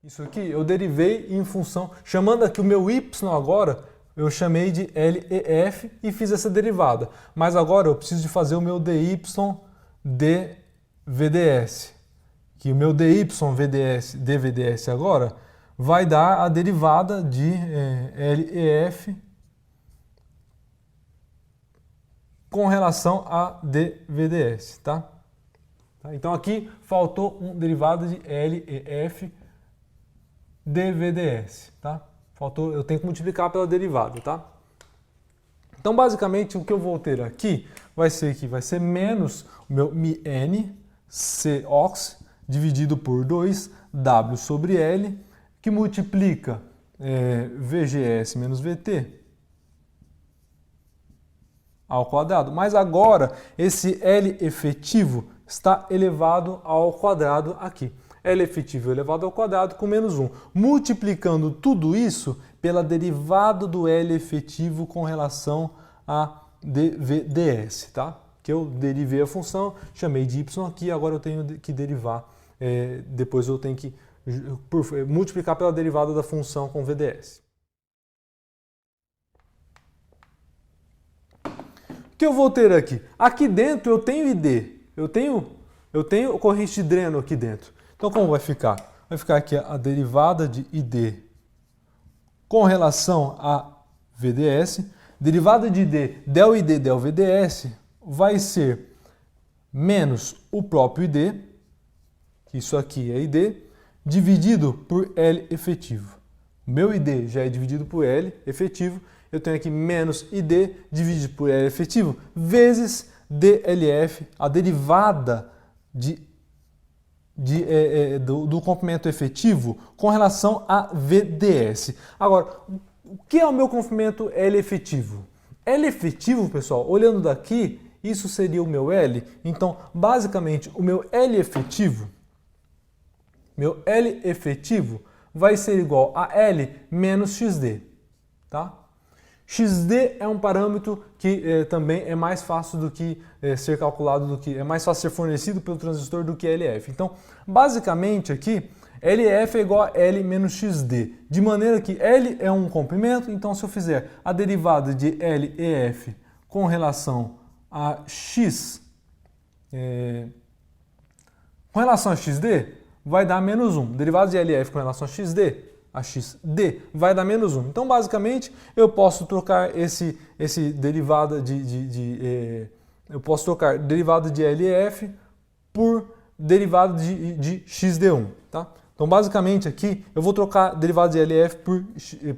isso aqui eu derivei em função, chamando aqui o meu y agora, eu chamei de LEF e fiz essa derivada. Mas agora eu preciso de fazer o meu dy dVds. Que o meu dy dVds agora vai dar a derivada de LEF com relação a dVds, tá? Então aqui faltou um derivado de LEF dVds, tá? Faltou, eu tenho que multiplicar pela derivada, tá? Então basicamente o que eu vou ter aqui vai ser menos o meu μn Cox dividido por 2W sobre L, que multiplica VGS menos VT ao quadrado. Mas agora esse L efetivo está elevado ao quadrado aqui. L efetivo elevado ao quadrado com menos 1. Multiplicando tudo isso pela derivada do L efetivo com relação a dVds, tá? Que eu derivei a função, chamei de y aqui, agora eu tenho que derivar, depois eu tenho que multiplicar pela derivada da função com VDS. O que eu vou ter aqui? Aqui dentro eu tenho ID, eu tenho corrente de dreno aqui dentro. Então como vai ficar? Vai ficar aqui a derivada de ID com relação a VDS. Derivada de ID, del ID, del VDS, vai ser menos o próprio ID, que isso aqui é ID, dividido por L efetivo. O meu ID já é dividido por L efetivo, eu tenho aqui menos ID dividido por L efetivo, vezes DLF, a derivada do comprimento efetivo com relação a VDS. Agora, o que é o meu comprimento L efetivo? L efetivo, pessoal, olhando daqui, isso seria o meu L. Então, basicamente, o meu L efetivo vai ser igual a L menos XD. Tá? XD é um parâmetro que também é mais fácil do que ser calculado, é mais fácil ser fornecido pelo transistor do que LF. Então, basicamente aqui, LF é igual a L menos XD, de maneira que L é um comprimento, então se eu fizer a derivada de LEF com relação a X, com relação a XD, vai dar menos 1. Derivada de LF com relação a XD, vai dar menos 1. Então, basicamente, eu posso trocar esse derivada eu posso trocar derivada de LF por derivada de XD1, tá? Então, basicamente, aqui eu vou trocar derivada de LF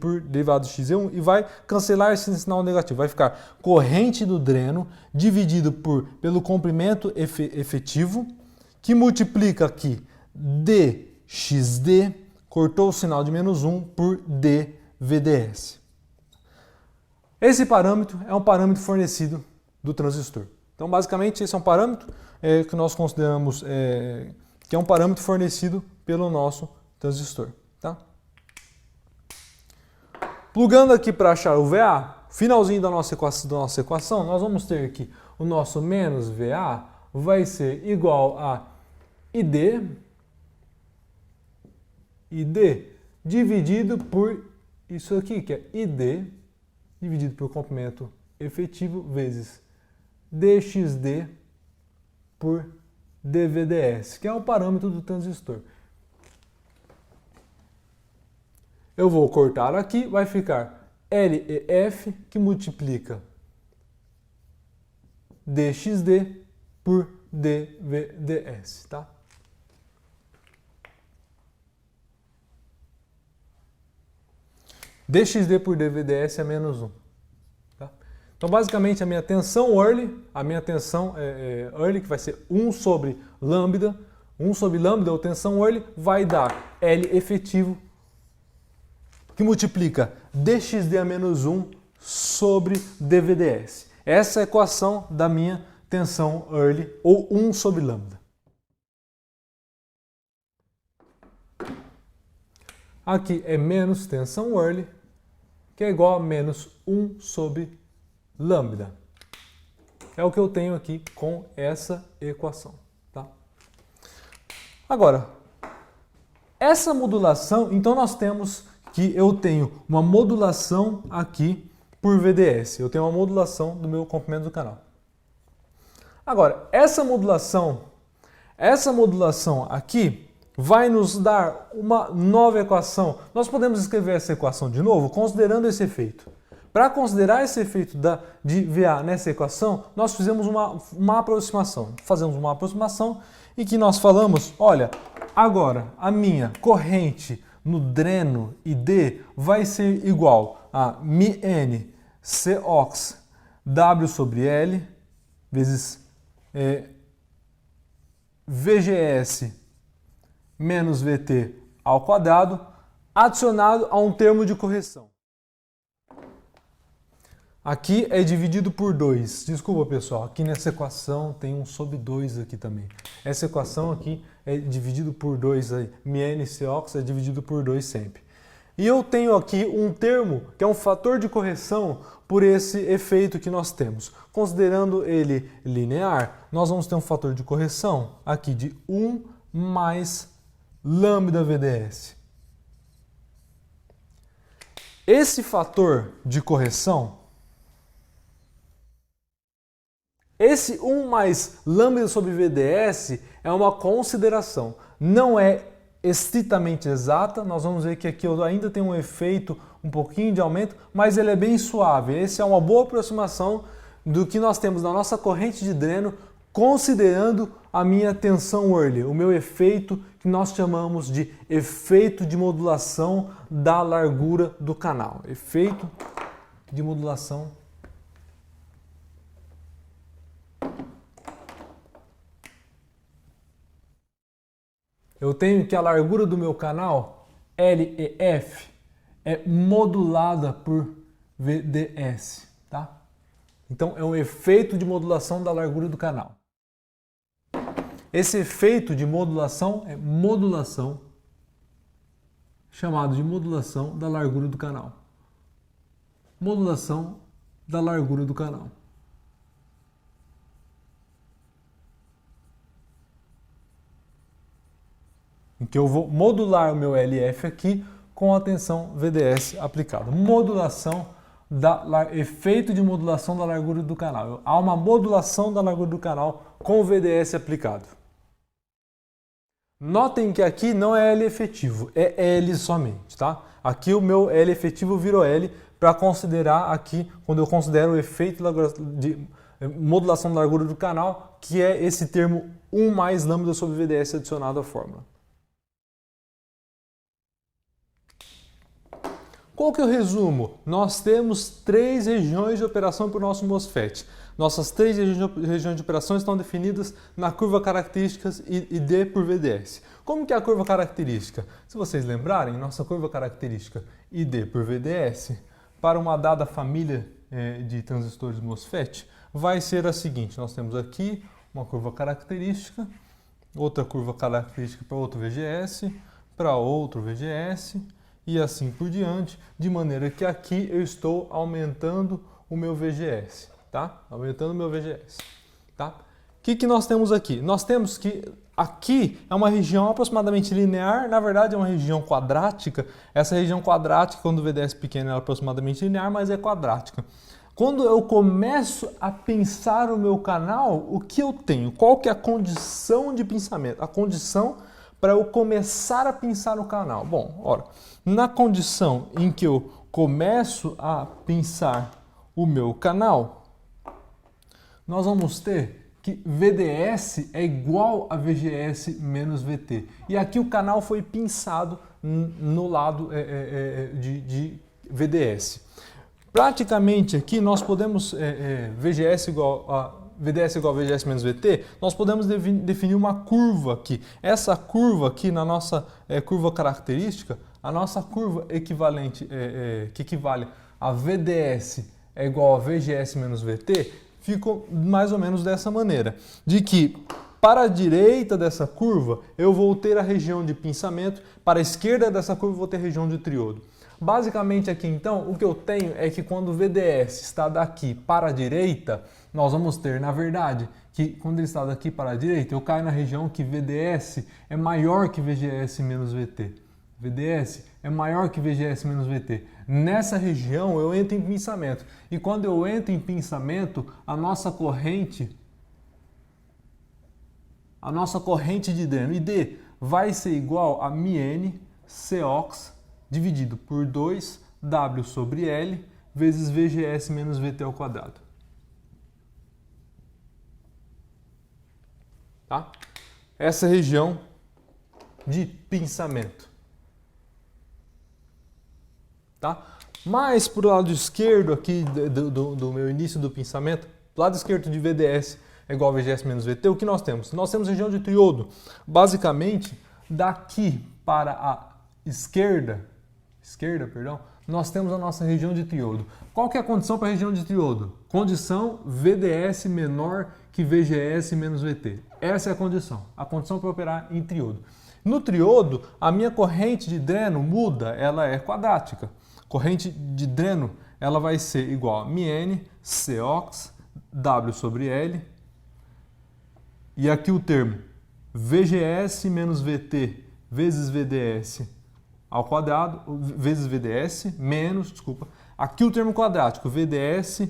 por derivada de XD1 e vai cancelar esse sinal negativo. Vai ficar corrente do dreno dividido pelo comprimento efetivo, que multiplica aqui dXD, cortou o sinal de menos 1 por dVds. Esse parâmetro é um parâmetro fornecido do transistor. Então, basicamente, esse é um parâmetro que nós consideramos que é um parâmetro fornecido pelo nosso transistor. Tá? Plugando aqui para achar o VA, finalzinho da nossa equação, nós vamos ter aqui o nosso menos VA vai ser igual a ID dividido por isso aqui, que é ID dividido por comprimento efetivo vezes dXD por dVds, que é o parâmetro do transistor. Eu vou cortar aqui, vai ficar LEF, que multiplica dXD por dVds, tá? dXD por dVds é menos 1. Tá? Então, basicamente, a minha tensão early, que vai ser 1 sobre lambda, ou tensão early, vai dar L efetivo, que multiplica dXD a menos 1 sobre dVds. Essa é a equação da minha tensão early, ou 1 sobre lambda. Aqui é menos tensão early, que é igual a menos 1 sobre lambda. é o que eu tenho aqui com essa equação. Tá? Agora, essa modulação, então nós temos que eu tenho uma modulação aqui por VDS. Eu tenho uma modulação do meu comprimento do canal. Agora, essa modulação aqui vai nos dar uma nova equação. Nós podemos escrever essa equação de novo, considerando esse efeito. Para considerar esse efeito de VA nessa equação, nós fizemos uma aproximação. Fazemos uma aproximação e que nós falamos, olha, agora a minha corrente no dreno ID vai ser igual a μn Cox W sobre L vezes VGS menos VT ao quadrado, adicionado a um termo de correção. Aqui é dividido por 2. Desculpa, pessoal, aqui nessa equação tem um sobre 2 aqui também. Essa equação aqui é dividido por 2 aí. μn Cox é dividido por 2 sempre. E eu tenho aqui um termo que é um fator de correção por esse efeito que nós temos. Considerando ele linear, nós vamos ter um fator de correção aqui de 1 mais lambda VDS. Esse fator de correção, esse 1 mais lambda sobre VDS é uma consideração, não é estritamente exata. Nós vamos ver que aqui eu ainda tenho um efeito, um pouquinho de aumento, mas ele é bem suave. Essa é uma boa aproximação do que nós temos na nossa corrente de dreno, considerando a minha tensão Whirley, o meu efeito que nós chamamos de efeito de modulação da largura do canal. Efeito de modulação eu tenho que a largura do meu canal, LEF, é modulada por VDS, tá? Então é um efeito de modulação da largura do canal. Esse efeito de modulação é modulação, chamado de modulação da largura do canal. Modulação da largura do canal. Em que eu vou modular o meu LF aqui com a tensão VDS aplicada. Modulação efeito de modulação da largura do canal. Há uma modulação da largura do canal com o VDS aplicado. Notem que aqui não é L efetivo, é L somente, tá? Aqui o meu L efetivo virou L para considerar aqui, quando eu considero o efeito de modulação da largura do canal, que é esse termo 1 mais lambda sobre VDS adicionado à fórmula. Qual que é o resumo? Nós temos 3 regiões de operação para o nosso MOSFET. Nossas 3 regiões de operação estão definidas na curva características ID por VDS. Como que é a curva característica? Se vocês lembrarem, nossa curva característica ID por VDS para uma dada família de transistores MOSFET vai ser a seguinte. Nós temos aqui uma curva característica, outra curva característica para outro VGS, para outro VGS, e assim por diante, de maneira que aqui eu estou aumentando o meu VGS, tá? Aumentando o meu VGS, tá? O que nós temos aqui? Nós temos que aqui é uma região aproximadamente linear, na verdade é uma região quadrática. Essa região quadrática, quando o VDS pequeno, é aproximadamente linear, mas é quadrática. Quando eu começo a pensar o meu canal, o que eu tenho? Qual que é a condição de pensamento? A condição para eu começar a pensar o canal. Bom, ora, na condição em que eu começo a pensar o meu canal, nós vamos ter que VDS é igual a VGS menos VT. E aqui o canal foi pensado no lado de VDS. Praticamente aqui nós podemos, VGS igual a VDS igual a VGS menos VT, nós podemos definir uma curva aqui. Essa curva aqui na nossa curva característica, a nossa curva equivalente, que equivale a VDS é igual a VGS menos VT, ficou mais ou menos dessa maneira. De que Para a direita dessa curva, eu vou ter a região de pinçamento, para a esquerda dessa curva eu vou ter a região de triodo. Basicamente aqui então, o que eu tenho é que quando o VDS está daqui para a direita, nós vamos ter, na verdade, que quando ele está daqui para a direita, eu caio na região que VDS é maior que VGS menos VT. VDS é maior que VGS menos VT. Nessa região eu entro em pinçamento. E quando eu entro em pinçamento, a nossa corrente de dreno, ID, vai ser igual a μN Cox dividido por 2W sobre L vezes VGS menos VT ao quadrado. Tá? Essa região de pinçamento. Tá? Mais para o lado esquerdo aqui do meu início do pinçamento, do lado esquerdo de VDS é igual a VGS menos VT, o que nós temos? Nós temos região de triodo. Basicamente, daqui para a esquerda, nós temos a nossa região de triodo. Qual que é a condição para a região de triodo? Condição VDS menor que VGS menos VT. Essa é a condição para operar em triodo. No triodo, a minha corrente de dreno muda, ela é quadrática. Corrente de dreno, ela vai ser igual a μN Cox W sobre L. E aqui o termo VGS menos VT vezes VDS ao quadrado, vezes VDS menos, aqui o termo quadrático, VDS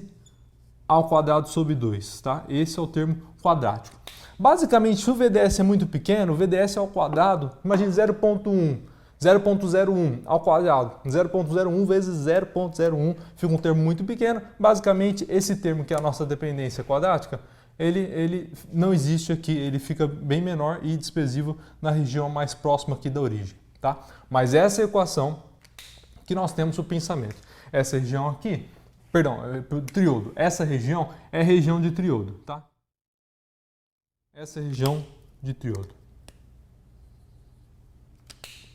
ao quadrado sobre 2, tá? Esse é o termo quadrático. Basicamente, se o VDS é muito pequeno, o VDS ao quadrado, imagine 0.01 ao quadrado, 0.01 vezes 0.01, fica um termo muito pequeno. Basicamente, esse termo que é a nossa dependência quadrática, ele não existe aqui, ele fica bem menor e desprezível na região mais próxima aqui da origem, tá? Mas essa é a equação que nós temos para o pinçamento. Essa região aqui, triodo, essa região é a região de triodo, tá? Essa é a região de triodo.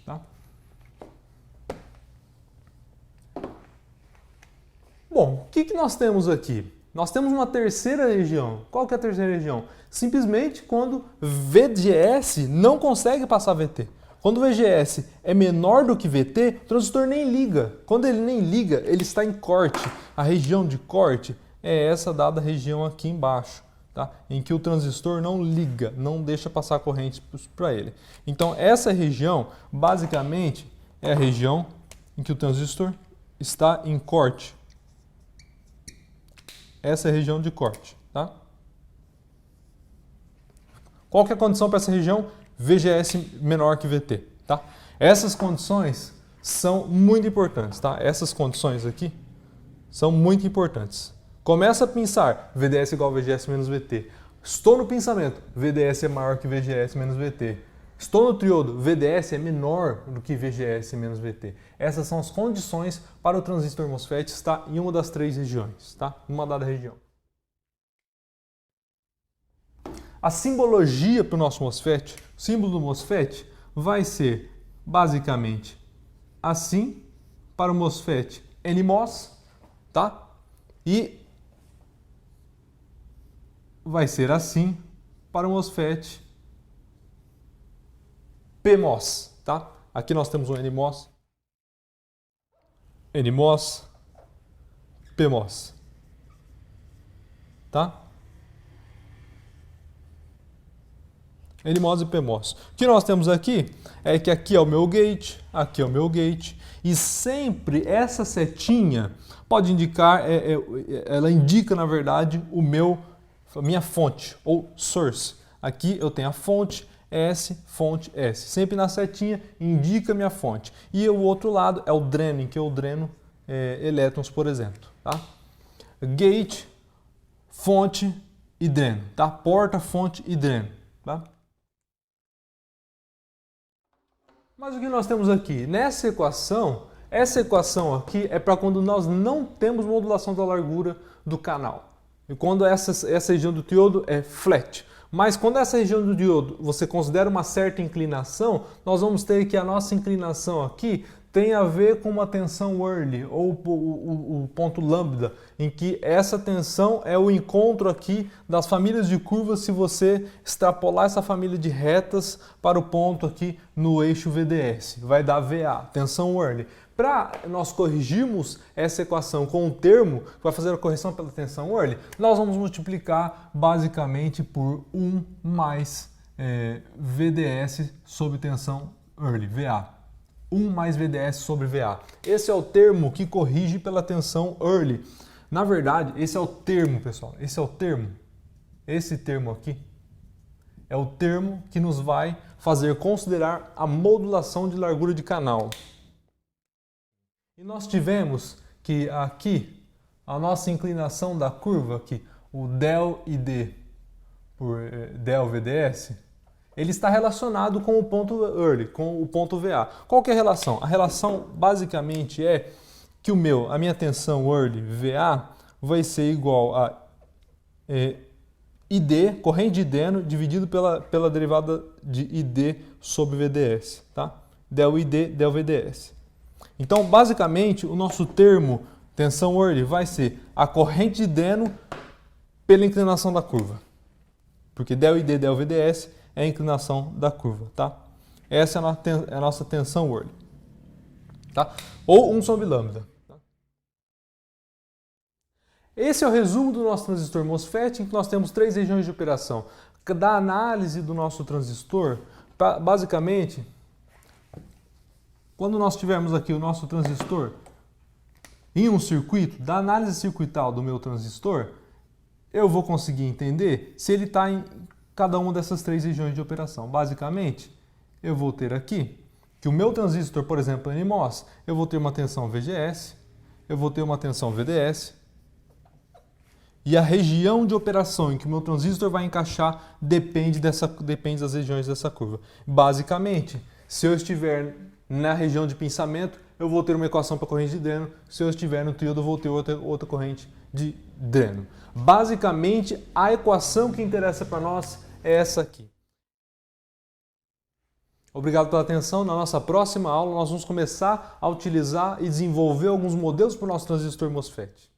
Tá? Bom, o que nós temos aqui? Nós temos uma terceira região. Qual que é a terceira região? Simplesmente quando VGS não consegue passar VT. Quando o VGS é menor do que VT, o transistor nem liga. Quando ele nem liga, ele está em corte. A região de corte é essa dada região aqui embaixo, tá? Em que o transistor não liga, não deixa passar a corrente para ele. Então, essa região, basicamente, é a região em que o transistor está em corte. Essa é a região de corte, tá? Qual que é a condição para essa região? VGS menor que VT, tá? Essas condições são muito importantes, tá? Essas condições aqui são muito importantes. Começa a pinçar, VDS igual a VGS menos VT. Estou no pinçamento, VDS é maior que VGS menos VT. Estou no triodo, VDS é menor do que VGS menos VT. Essas são as condições para o transistor MOSFET estar em uma das três regiões, tá? Uma dada região. A simbologia para o nosso MOSFET, o símbolo do MOSFET vai ser basicamente assim para o MOSFET NMOS, tá? E vai ser assim para o MOSFET PMOS, tá? Aqui nós temos um NMOS, PMOS, tá? NMOS e PMOS. O que nós temos aqui é que aqui é o meu gate, aqui é o meu gate, e sempre essa setinha pode indicar, ela indica na verdade a minha fonte ou source. Aqui eu tenho a fonte S, fonte S. Sempre na setinha indica minha fonte. E o outro lado é o dreno, em que eu dreno elétrons, por exemplo. Tá? Gate, fonte e dreno. Tá? Porta, fonte e dreno. Tá? Mas o que nós temos aqui? Nessa equação, essa equação aqui é para quando nós não temos modulação da largura do canal. E quando essa região do triodo é flat. Mas quando essa região do diodo você considera uma certa inclinação, nós vamos ter que a nossa inclinação aqui tem a ver com uma tensão Early, ou o ponto lambda, em que essa tensão é o encontro aqui das famílias de curvas se você extrapolar essa família de retas para o ponto aqui no eixo VDS. Vai dar VA, tensão Early. Para nós corrigirmos essa equação com um termo que vai fazer a correção pela tensão Early, nós vamos multiplicar basicamente por 1 mais VDS sobre tensão Early, VA. 1 mais VDS sobre VA. Esse é o termo que corrige pela tensão Early. Na verdade, esse é o termo, pessoal. Esse é o termo. Esse termo aqui é o termo que nos vai fazer considerar a modulação de largura de canal. E nós tivemos que aqui a nossa inclinação da curva, aqui, o del ID por del VDS, ele está relacionado com o ponto Early, com o ponto VA. Qual que é a relação? A relação basicamente é que a minha tensão Early VA vai ser igual a ID, corrente de Ideno, dividido pela derivada de ID sobre VDS, tá? Del ID, del VDS. Então, basicamente, o nosso termo tensão Early vai ser a corrente de Ideno pela inclinação da curva. Porque del ID, del VDS é a inclinação da curva, tá? Essa é a nossa tensão Early, tá? Ou 1 sobre lambda. Tá? Esse é o resumo do nosso transistor MOSFET, em que nós temos 3 regiões de operação. Da análise do nosso transistor, basicamente, quando nós tivermos aqui o nosso transistor em um circuito, da análise circuital do meu transistor, eu vou conseguir entender se ele está em cada uma dessas 3 regiões de operação. Basicamente, eu vou ter aqui que o meu transistor, por exemplo, NMOS, eu vou ter uma tensão VGS, eu vou ter uma tensão VDS, e a região de operação em que o meu transistor vai encaixar depende das regiões dessa curva. Basicamente, se eu estiver na região de pensamento, eu vou ter uma equação para a corrente de dreno. Se eu estiver no triodo, eu vou ter outra corrente de dreno. Basicamente, a equação que interessa para nós é essa aqui. Obrigado pela atenção. Na nossa próxima aula, nós vamos começar a utilizar e desenvolver alguns modelos para o nosso transistor MOSFET.